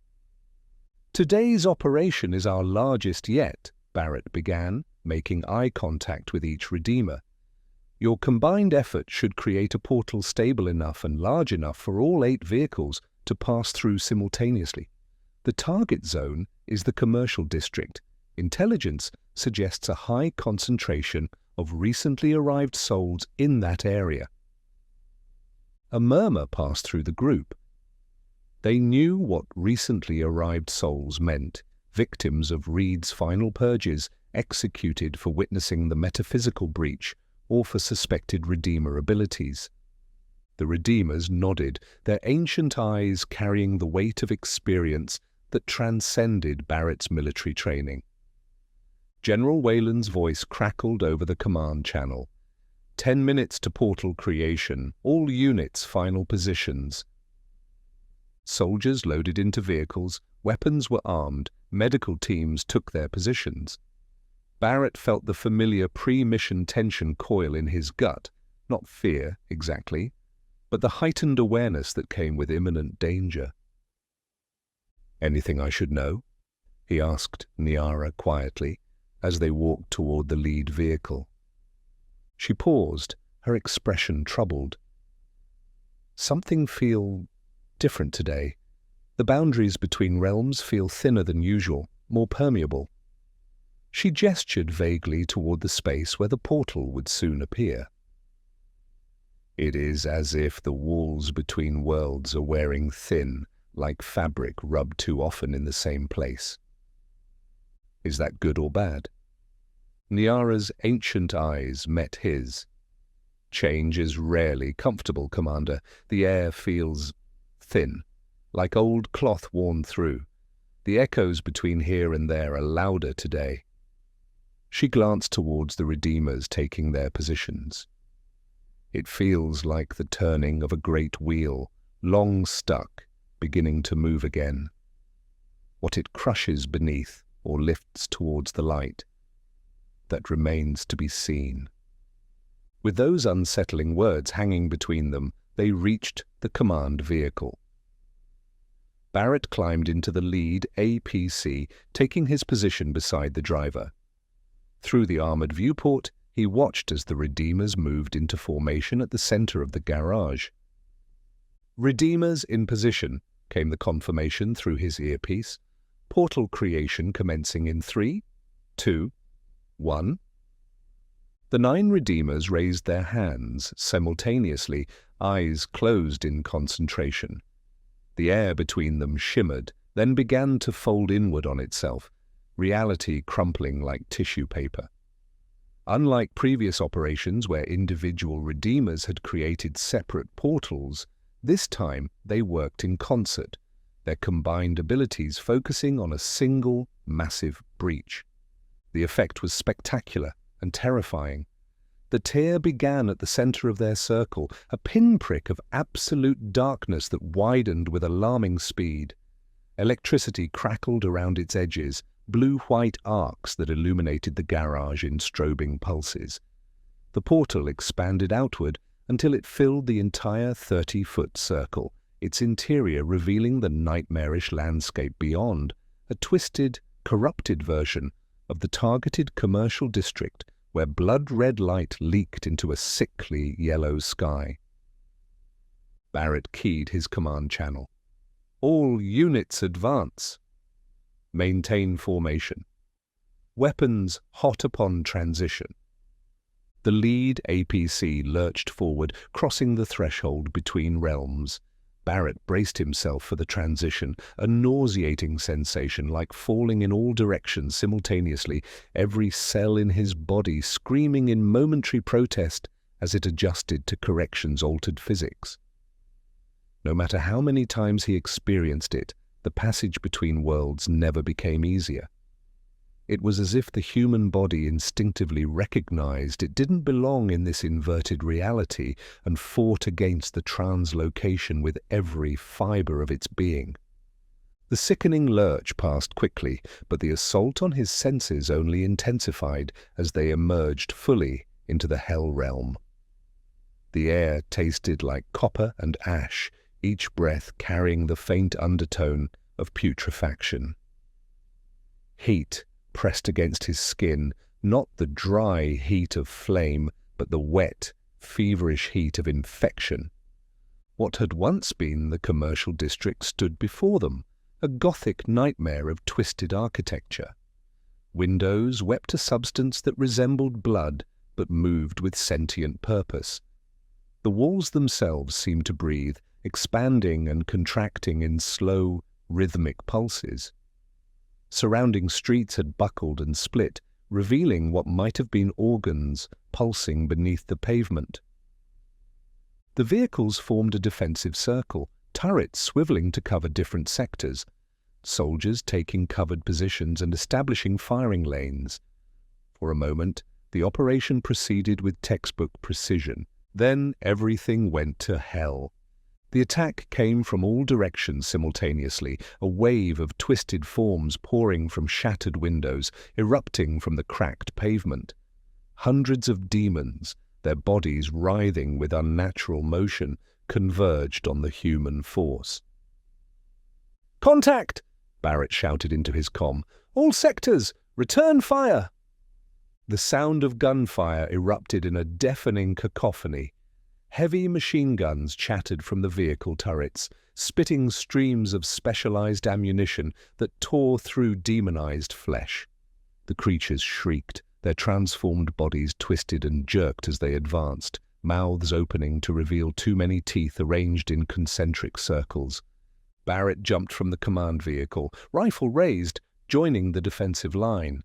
"Today's operation is our largest yet," Barrett began, making eye contact with each Redeemer. "Your combined effort should create a portal stable enough and large enough for all 8 vehicles to pass through simultaneously. The target zone is the commercial district. Intelligence suggests a high concentration of recently arrived souls in that area." A murmur passed through the group. They knew what recently arrived souls meant, victims of Reed's final purges, executed for witnessing the metaphysical breach or for suspected Redeemer abilities. The Redeemers nodded, their ancient eyes carrying the weight of experience that transcended Barrett's military training. General Wayland's voice crackled over the command channel. 10 minutes to portal creation, all units final positions. Soldiers loaded into vehicles, weapons were armed, medical teams took their positions. Barrett felt the familiar pre-mission tension coil in his gut, not fear exactly, but the heightened awareness that came with imminent danger. "Anything I should know?" he asked Niara quietly, as they walked toward the lead vehicle. She paused, her expression troubled. "Something feel different today. The boundaries between realms feel thinner than usual, more permeable." She gestured vaguely toward the space where the portal would soon appear. It is as if the walls between worlds are wearing thin, like fabric rubbed too often in the same place. Is that good or bad? Nyara's ancient eyes met his. Change is rarely comfortable, Commander. The air feels thin, like old cloth worn through. The echoes between here and there are louder today. She glanced towards the Redeemers taking their positions. It feels like the turning of a great wheel, long stuck, beginning to move again. What it crushes beneath or lifts towards the light, that remains to be seen. With those unsettling words hanging between them, they reached the command vehicle. Barrett climbed into the lead APC, taking his position beside the driver. Through the armored viewport, he watched as the Redeemers moved into formation at the center of the garage. "Redeemers in position," came the confirmation through his earpiece. "Portal creation commencing in 3, 2, 1. The 9 Redeemers raised their hands simultaneously, eyes closed in concentration. The air between them shimmered, then began to fold inward on itself, reality crumpling like tissue paper. Unlike previous operations where individual Redeemers had created separate portals, this time they worked in concert, their combined abilities focusing on a single, massive breach. The effect was spectacular and terrifying. The tear began at the center of their circle, a pinprick of absolute darkness that widened with alarming speed. Electricity crackled around its edges, blue-white arcs that illuminated the garage in strobing pulses. The portal expanded outward until it filled the entire 30-foot circle, its interior revealing the nightmarish landscape beyond, a twisted, corrupted version of the targeted commercial district where blood-red light leaked into a sickly yellow sky. Barrett keyed his command channel. "All units advance. Maintain formation. Weapons hot upon transition." The lead APC lurched forward, crossing the threshold between realms. Barrett braced himself for the transition, a nauseating sensation like falling in all directions simultaneously, every cell in his body screaming in momentary protest as it adjusted to corrections altered physics. No matter how many times he experienced it, the passage between worlds never became easier. It was as if the human body instinctively recognized it didn't belong in this inverted reality and fought against the translocation with every fiber of its being. The sickening lurch passed quickly, but the assault on his senses only intensified as they emerged fully into the hell realm. The air tasted like copper and ash, each breath carrying the faint undertone of putrefaction. Heat pressed against his skin, not the dry heat of flame, but the wet, feverish heat of infection. What had once been the commercial district stood before them, a Gothic nightmare of twisted architecture. Windows wept a substance that resembled blood, but moved with sentient purpose. The walls themselves seemed to breathe, expanding and contracting in slow, rhythmic pulses. Surrounding streets had buckled and split, revealing what might have been organs pulsing beneath the pavement. The vehicles formed a defensive circle, turrets swiveling to cover different sectors, soldiers taking covered positions and establishing firing lanes. For a moment, the operation proceeded with textbook precision. Then everything went to hell. The attack came from all directions simultaneously, a wave of twisted forms pouring from shattered windows, erupting from the cracked pavement. Hundreds of demons, their bodies writhing with unnatural motion, converged on the human force. "Contact!" Barrett shouted into his comm. "All sectors, return fire!" The sound of gunfire erupted in a deafening cacophony. Heavy machine guns chattered from the vehicle turrets, spitting streams of specialized ammunition that tore through demonized flesh. The creatures shrieked, their transformed bodies twisted and jerked as they advanced, mouths opening to reveal too many teeth arranged in concentric circles. Barrett jumped from the command vehicle, rifle raised, joining the defensive line.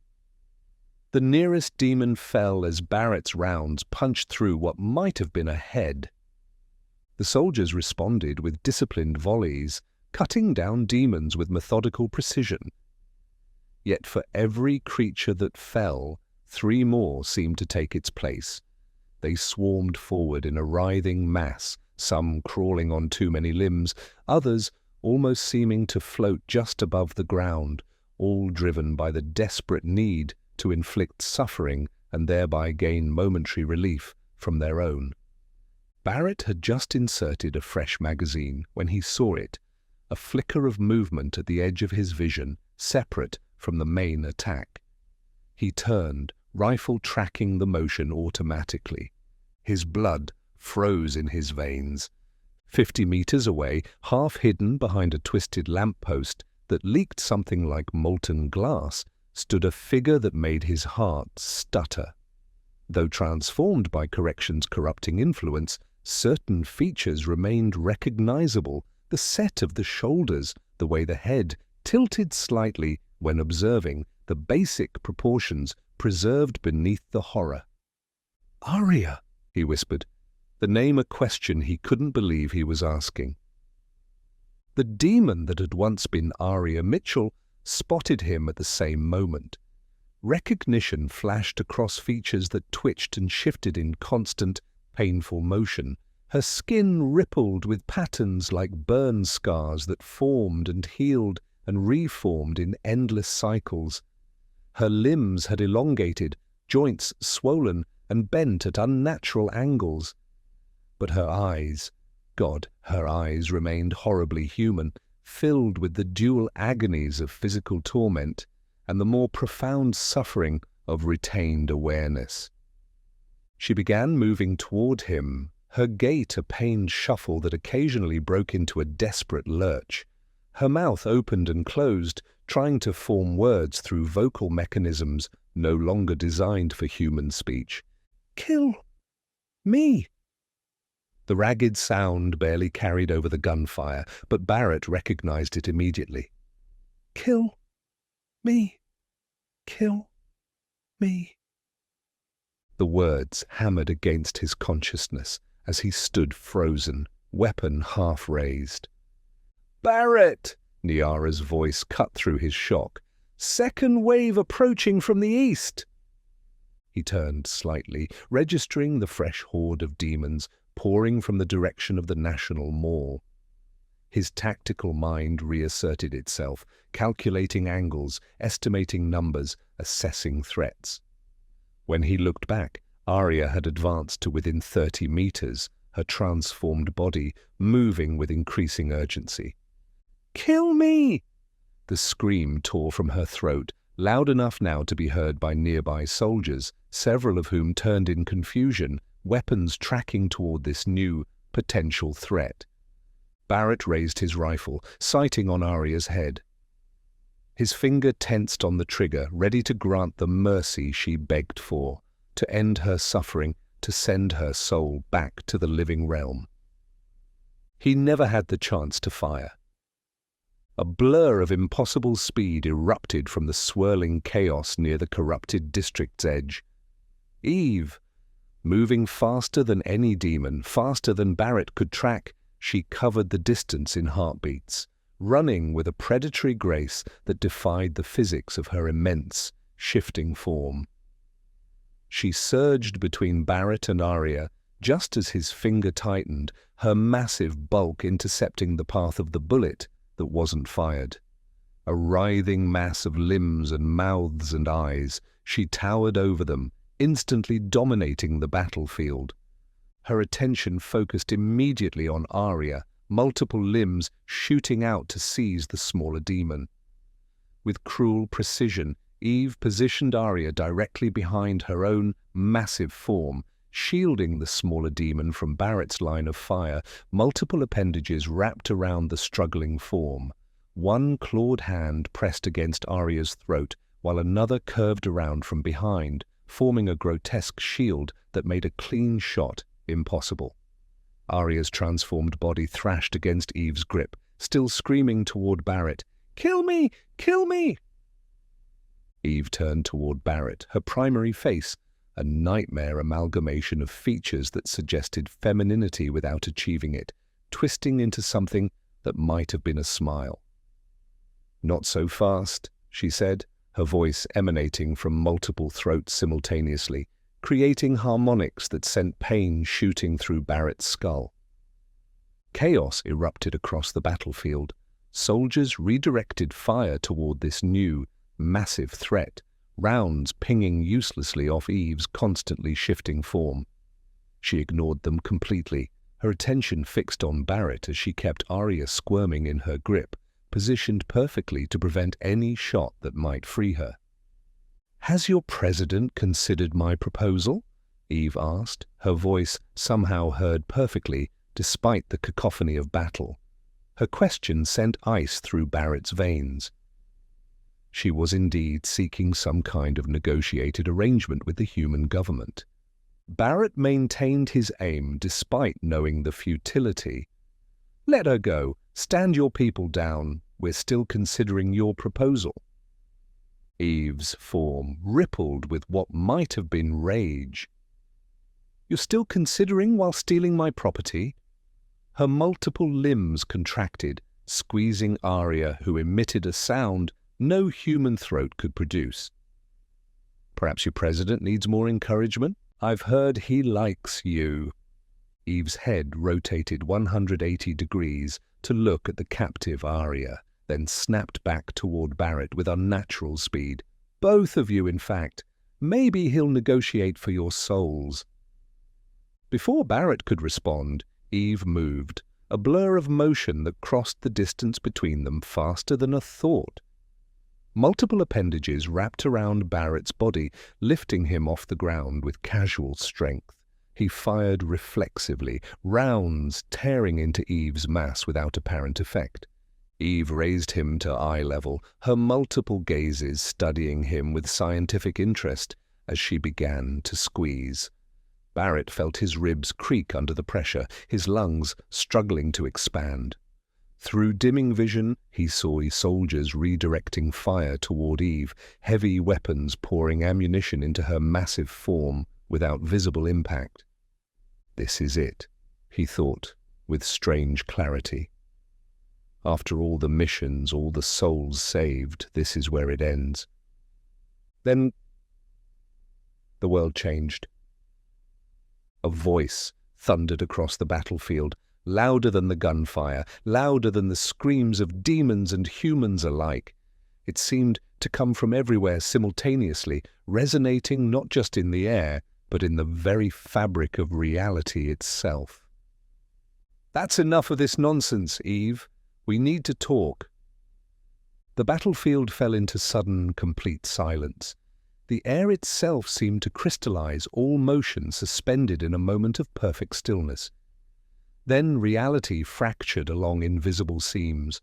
The nearest demon fell as Barrett's rounds punched through what might have been a head. The soldiers responded with disciplined volleys, cutting down demons with methodical precision. Yet for every creature that fell, 3 more seemed to take its place. They swarmed forward in a writhing mass, some crawling on too many limbs, others almost seeming to float just above the ground, all driven by the desperate need to inflict suffering and thereby gain momentary relief from their own. Barrett had just inserted a fresh magazine when he saw it, a flicker of movement at the edge of his vision, separate from the main attack. He turned, rifle tracking the motion automatically. His blood froze in his veins. 50 meters away, half hidden behind a twisted lamppost that leaked something like molten glass, stood a figure that made his heart stutter. Though transformed by correction's corrupting influence, certain features remained recognizable, the set of the shoulders, the way the head tilted slightly when observing, the basic proportions preserved beneath the horror. "Aria," he whispered, the name a question he couldn't believe he was asking. The demon that had once been Aria Mitchell spotted him at the same moment. Recognition flashed across features that twitched and shifted in constant, painful motion. Her skin rippled with patterns like burn scars that formed and healed and reformed in endless cycles. Her limbs had elongated, joints swollen and bent at unnatural angles. But her eyes, God, her eyes remained horribly human, filled with the dual agonies of physical torment and the more profound suffering of retained awareness. She began moving toward him, her gait a pained shuffle that occasionally broke into a desperate lurch. Her mouth opened and closed, trying to form words through vocal mechanisms no longer designed for human speech. "Kill me!" The ragged sound barely carried over the gunfire, but Barrett recognized it immediately. "Kill me! Kill me!" The words hammered against his consciousness as he stood frozen, weapon half raised. "Barrett!" Niara's voice cut through his shock. "Second wave approaching from the east!" He turned slightly, registering the fresh horde of demons pouring from the direction of the National Mall. His tactical mind reasserted itself, calculating angles, estimating numbers, assessing threats. When he looked back, Aria had advanced to within 30 meters, her transformed body moving with increasing urgency. "Kill me!" The scream tore from her throat, loud enough now to be heard by nearby soldiers, several of whom turned in confusion, weapons tracking toward this new, potential threat. Barrett raised his rifle, sighting on Aria's head. His finger tensed on the trigger, ready to grant the mercy she begged for, to end her suffering, to send her soul back to the living realm. He never had the chance to fire. A blur of impossible speed erupted from the swirling chaos near the corrupted district's edge. Eve, moving faster than any demon, faster than Barrett could track, she covered the distance in heartbeats, running with a predatory grace that defied the physics of her immense, shifting form. She surged between Barrett and Aria just as his finger tightened, her massive bulk intercepting the path of the bullet that wasn't fired. A writhing mass of limbs and mouths and eyes, she towered over them, instantly dominating the battlefield. Her attention focused immediately on Aria, multiple limbs shooting out to seize the smaller demon. With cruel precision, Eve positioned Aria directly behind her own massive form, shielding the smaller demon from Barrett's line of fire, multiple appendages wrapped around the struggling form. One clawed hand pressed against Aria's throat, while another curved around from behind, forming a grotesque shield that made a clean shot Impossible. Arya's transformed body thrashed against Eve's grip, still screaming toward Barrett, "Kill me! Kill me!" Eve turned toward Barrett, her primary face, a nightmare amalgamation of features that suggested femininity without achieving it, twisting into something that might have been a smile. "Not so fast," she said, her voice emanating from multiple throats simultaneously, creating harmonics that sent pain shooting through Barrett's skull. Chaos erupted across the battlefield. Soldiers redirected fire toward this new, massive threat, rounds pinging uselessly off Eve's constantly shifting form. She ignored them completely, her attention fixed on Barrett as she kept Arya squirming in her grip, positioned perfectly to prevent any shot that might free her. "Has your president considered my proposal?" Eve asked, her voice somehow heard perfectly despite the cacophony of battle. Her question sent ice through Barrett's veins. She was indeed seeking some kind of negotiated arrangement with the human government. Barrett maintained his aim despite knowing the futility. "Let her go. Stand your people down. We're still considering your proposal." Eve's form rippled with what might have been rage. "You're still considering while stealing my property?" Her multiple limbs contracted, squeezing Arya, who emitted a sound no human throat could produce. "Perhaps your president needs more encouragement? I've heard he likes you." Eve's head rotated 180 degrees to look at the captive Arya, then snapped back toward Barrett with unnatural speed. "Both of you, in fact. Maybe he'll negotiate for your souls." Before Barrett could respond, Eve moved, a blur of motion that crossed the distance between them faster than a thought. Multiple appendages wrapped around Barrett's body, lifting him off the ground with casual strength. He fired reflexively, rounds tearing into Eve's mass without apparent effect. Eve raised him to eye level, her multiple gazes studying him with scientific interest as she began to squeeze. Barrett felt his ribs creak under the pressure, his lungs struggling to expand. Through dimming vision, he saw soldiers redirecting fire toward Eve, heavy weapons pouring ammunition into her massive form without visible impact. "This is it," he thought, with strange clarity. After all the missions, all the souls saved, this is where it ends. Then the world changed. A voice thundered across the battlefield, louder than the gunfire, louder than the screams of demons and humans alike. It seemed to come from everywhere simultaneously, resonating not just in the air, but in the very fabric of reality itself. "That's enough of this nonsense, Eve. We need to talk." The battlefield fell into sudden, complete silence. The air itself seemed to crystallize, all motion suspended in a moment of perfect stillness. Then reality fractured along invisible seams.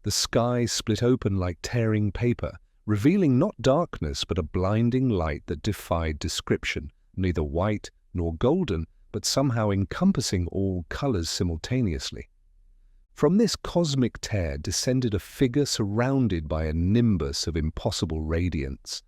The sky split open like tearing paper, revealing not darkness but a blinding light that defied description, neither white nor golden, but somehow encompassing all colors simultaneously. From this cosmic tear descended a figure surrounded by a nimbus of impossible radiance.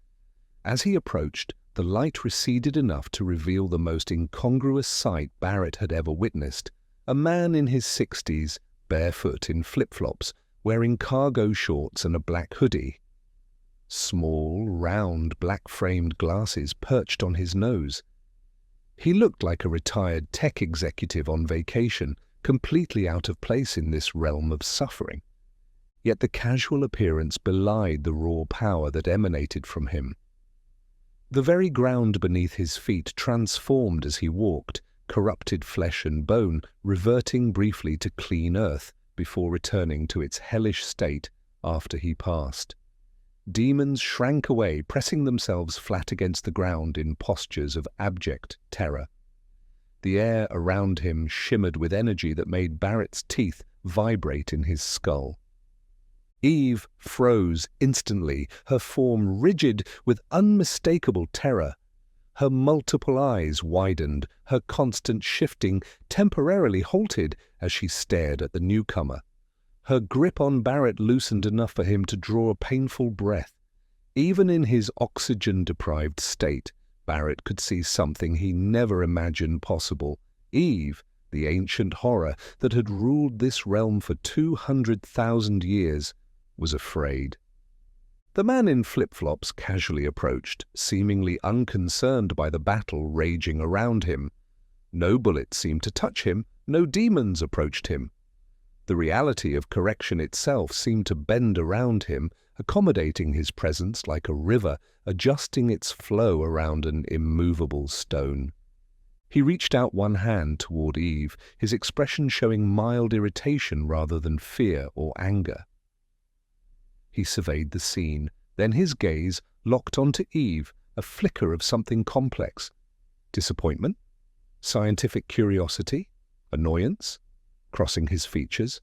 As he approached, the light receded enough to reveal the most incongruous sight Barrett had ever witnessed. A man in his 60s, barefoot in flip-flops, wearing cargo shorts and a black hoodie. Small, round, black-framed glasses perched on his nose. He looked like a retired tech executive on vacation, completely out of place in this realm of suffering. Yet the casual appearance belied the raw power that emanated from him. The very ground beneath his feet transformed as he walked, corrupted flesh and bone, reverting briefly to clean earth before returning to its hellish state after he passed. Demons shrank away, pressing themselves flat against the ground in postures of abject terror. The air around him shimmered with energy that made Barrett's teeth vibrate in his skull. Eve froze instantly, her form rigid with unmistakable terror. Her multiple eyes widened, her constant shifting temporarily halted as she stared at the newcomer. Her grip on Barrett loosened enough for him to draw a painful breath. Even in his oxygen-deprived state, Barrett could see something he never imagined possible. Eve, the ancient horror that had ruled this realm for 200,000 years, was afraid. The man in flip-flops casually approached, seemingly unconcerned by the battle raging around him. No bullets seemed to touch him, no demons approached him. The reality of correction itself seemed to bend around him, accommodating his presence like a river adjusting its flow around an immovable stone. He reached out one hand toward Eve, his expression showing mild irritation rather than fear or anger. He surveyed the scene, then his gaze locked onto Eve, a flicker of something complex. Disappointment? Scientific curiosity? Annoyance? Crossing his features.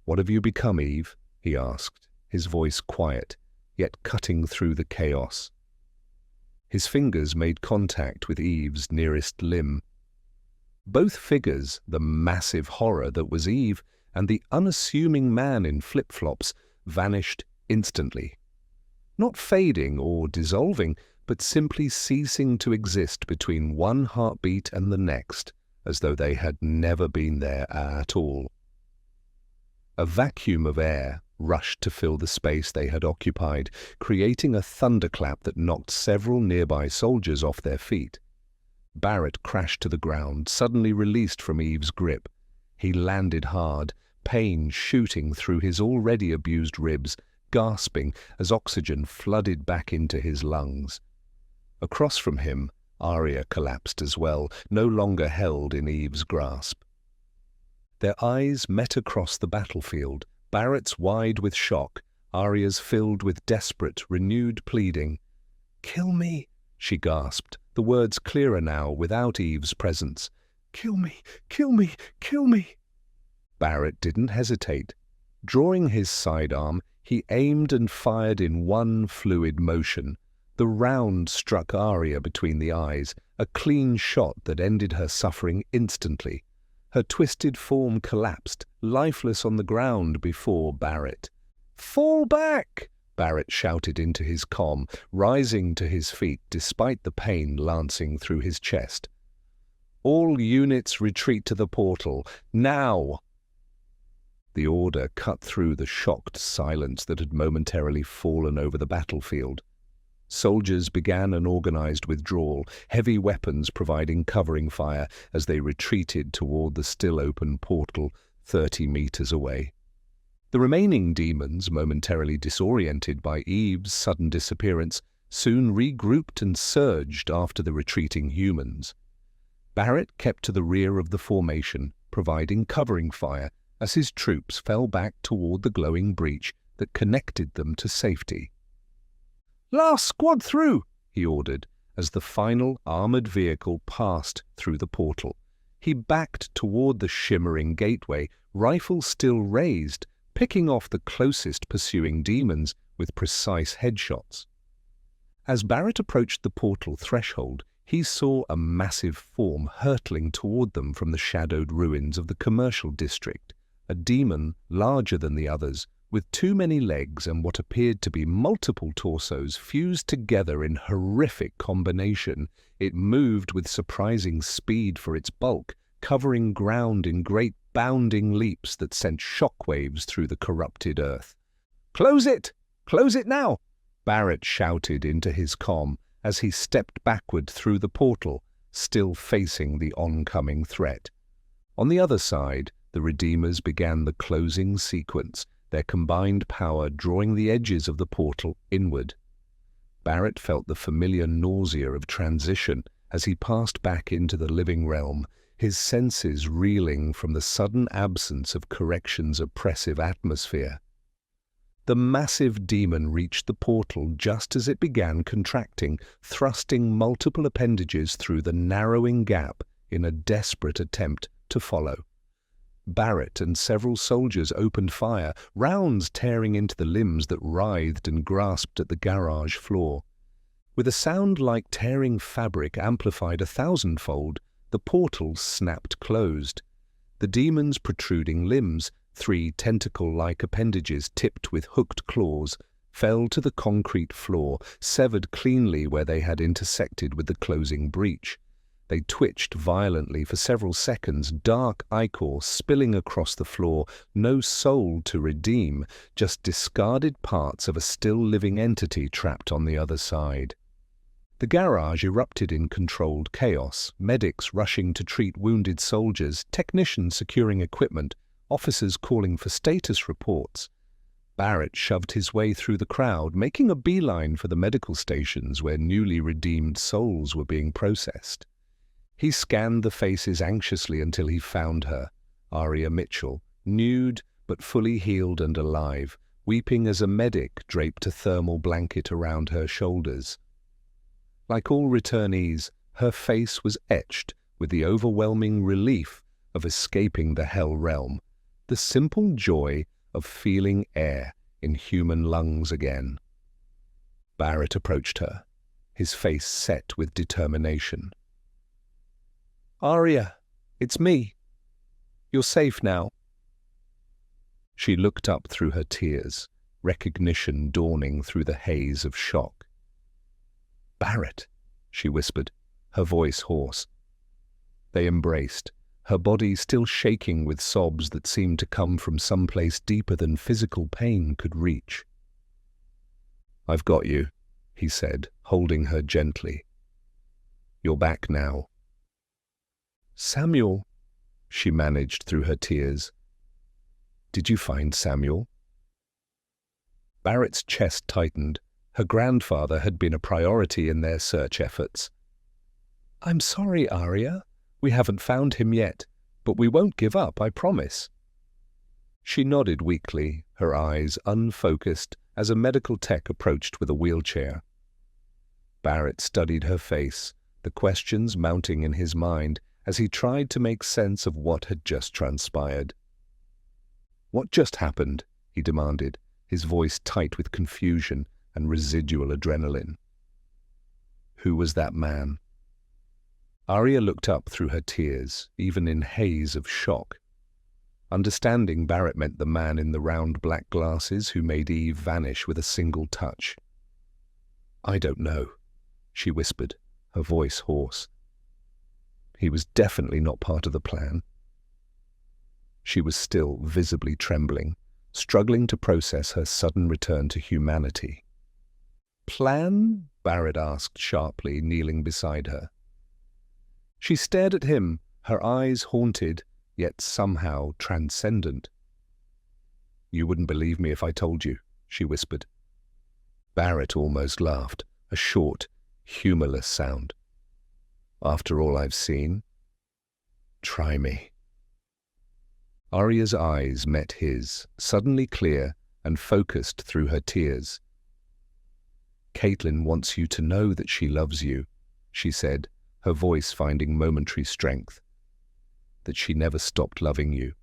"What have you become, Eve?" he asked, his voice quiet, yet cutting through the chaos. His fingers made contact with Eve's nearest limb. Both figures, the massive horror that was Eve and the unassuming man in flip-flops, vanished instantly. Not fading or dissolving, but simply ceasing to exist between one heartbeat and the next, as though they had never been there at all. A vacuum of air rushed to fill the space they had occupied, creating a thunderclap that knocked several nearby soldiers off their feet. Barrett crashed to the ground, suddenly released from Eve's grip. He landed hard, pain shooting through his already abused ribs, gasping as oxygen flooded back into his lungs. Across from him, Arya collapsed as well, no longer held in Eve's grasp. Their eyes met across the battlefield, Barrett's wide with shock, Arya's filled with desperate, renewed pleading. "Kill me," she gasped, the words clearer now without Eve's presence. "Kill me, kill me, kill me." Barrett didn't hesitate. Drawing his sidearm, he aimed and fired in one fluid motion. The round struck Arya between the eyes, a clean shot that ended her suffering instantly. Her twisted form collapsed, lifeless on the ground before Barrett. "Fall back!" Barrett shouted into his comm, rising to his feet despite the pain lancing through his chest. "All units retreat to the portal, now!" The order cut through the shocked silence that had momentarily fallen over the battlefield. Soldiers began an organized withdrawal, heavy weapons providing covering fire as they retreated toward the still-open portal 30 meters away. The remaining demons, momentarily disoriented by Eve's sudden disappearance, soon regrouped and surged after the retreating humans. Barrett kept to the rear of the formation, providing covering fire as his troops fell back toward the glowing breach that connected them to safety. "Last squad through," he ordered, as the final armored vehicle passed through the portal. He backed toward the shimmering gateway, rifle still raised, picking off the closest pursuing demons with precise headshots. As Barrett approached the portal threshold, he saw a massive form hurtling toward them from the shadowed ruins of the commercial district, a demon larger than the others, with too many legs and what appeared to be multiple torsos fused together in horrific combination. It moved with surprising speed for its bulk, covering ground in great bounding leaps that sent shockwaves through the corrupted earth. "Close it! Close it now!" Barrett shouted into his comm as he stepped backward through the portal, still facing the oncoming threat. On the other side, the Redeemers began the closing sequence, their combined power drawing the edges of the portal inward. Barrett felt the familiar nausea of transition as he passed back into the living realm, his senses reeling from the sudden absence of correction's oppressive atmosphere. The massive demon reached the portal just as it began contracting, thrusting multiple appendages through the narrowing gap in a desperate attempt to follow. Barrett and several soldiers opened fire, rounds tearing into the limbs that writhed and grasped at the garage floor. With a sound like tearing fabric amplified 1,000-fold, the portal snapped closed. The demon's protruding limbs, 3 tentacle-like appendages tipped with hooked claws, fell to the concrete floor, severed cleanly where they had intersected with the closing breach. They twitched violently for several seconds, dark ichor spilling across the floor, no soul to redeem, just discarded parts of a still-living entity trapped on the other side. The garage erupted in controlled chaos, medics rushing to treat wounded soldiers, technicians securing equipment, officers calling for status reports. Barrett shoved his way through the crowd, making a beeline for the medical stations where newly redeemed souls were being processed. He scanned the faces anxiously until he found her, Aria Mitchell, nude but fully healed and alive, weeping as a medic draped a thermal blanket around her shoulders. Like all returnees, her face was etched with the overwhelming relief of escaping the hell realm, the simple joy of feeling air in human lungs again. Barrett approached her, his face set with determination. "Aria, it's me. You're safe now." She looked up through her tears, recognition dawning through the haze of shock. "Barrett," she whispered, her voice hoarse. They embraced, her body still shaking with sobs that seemed to come from someplace deeper than physical pain could reach. "I've got you," he said, holding her gently. "You're back now." "Samuel," she managed through her tears. "Did you find Samuel?" Barrett's chest tightened. Her grandfather had been a priority in their search efforts. "I'm sorry, Aria. We haven't found him yet, but we won't give up, I promise." She nodded weakly, her eyes unfocused as a medical tech approached with a wheelchair. Barrett studied her face, the questions mounting in his mind as he tried to make sense of what had just transpired. "What just happened?" he demanded, his voice tight with confusion and residual adrenaline. "Who was that man?" Aria looked up through her tears, even in haze of shock. Understanding Barrett meant the man in the round black glasses who made Eve vanish with a single touch. "I don't know," she whispered, her voice hoarse. "He was definitely not part of the plan." She was still visibly trembling, struggling to process her sudden return to humanity. "Plan?" Barrett asked sharply, kneeling beside her. She stared at him, her eyes haunted, yet somehow transcendent. "You wouldn't believe me if I told you," she whispered. Barrett almost laughed, a short, humorless sound. "After all I've seen? Try me." Aria's eyes met his, suddenly clear and focused through her tears. "Caitlin wants you to know that she loves you," she said, her voice finding momentary strength. "That she never stopped loving you,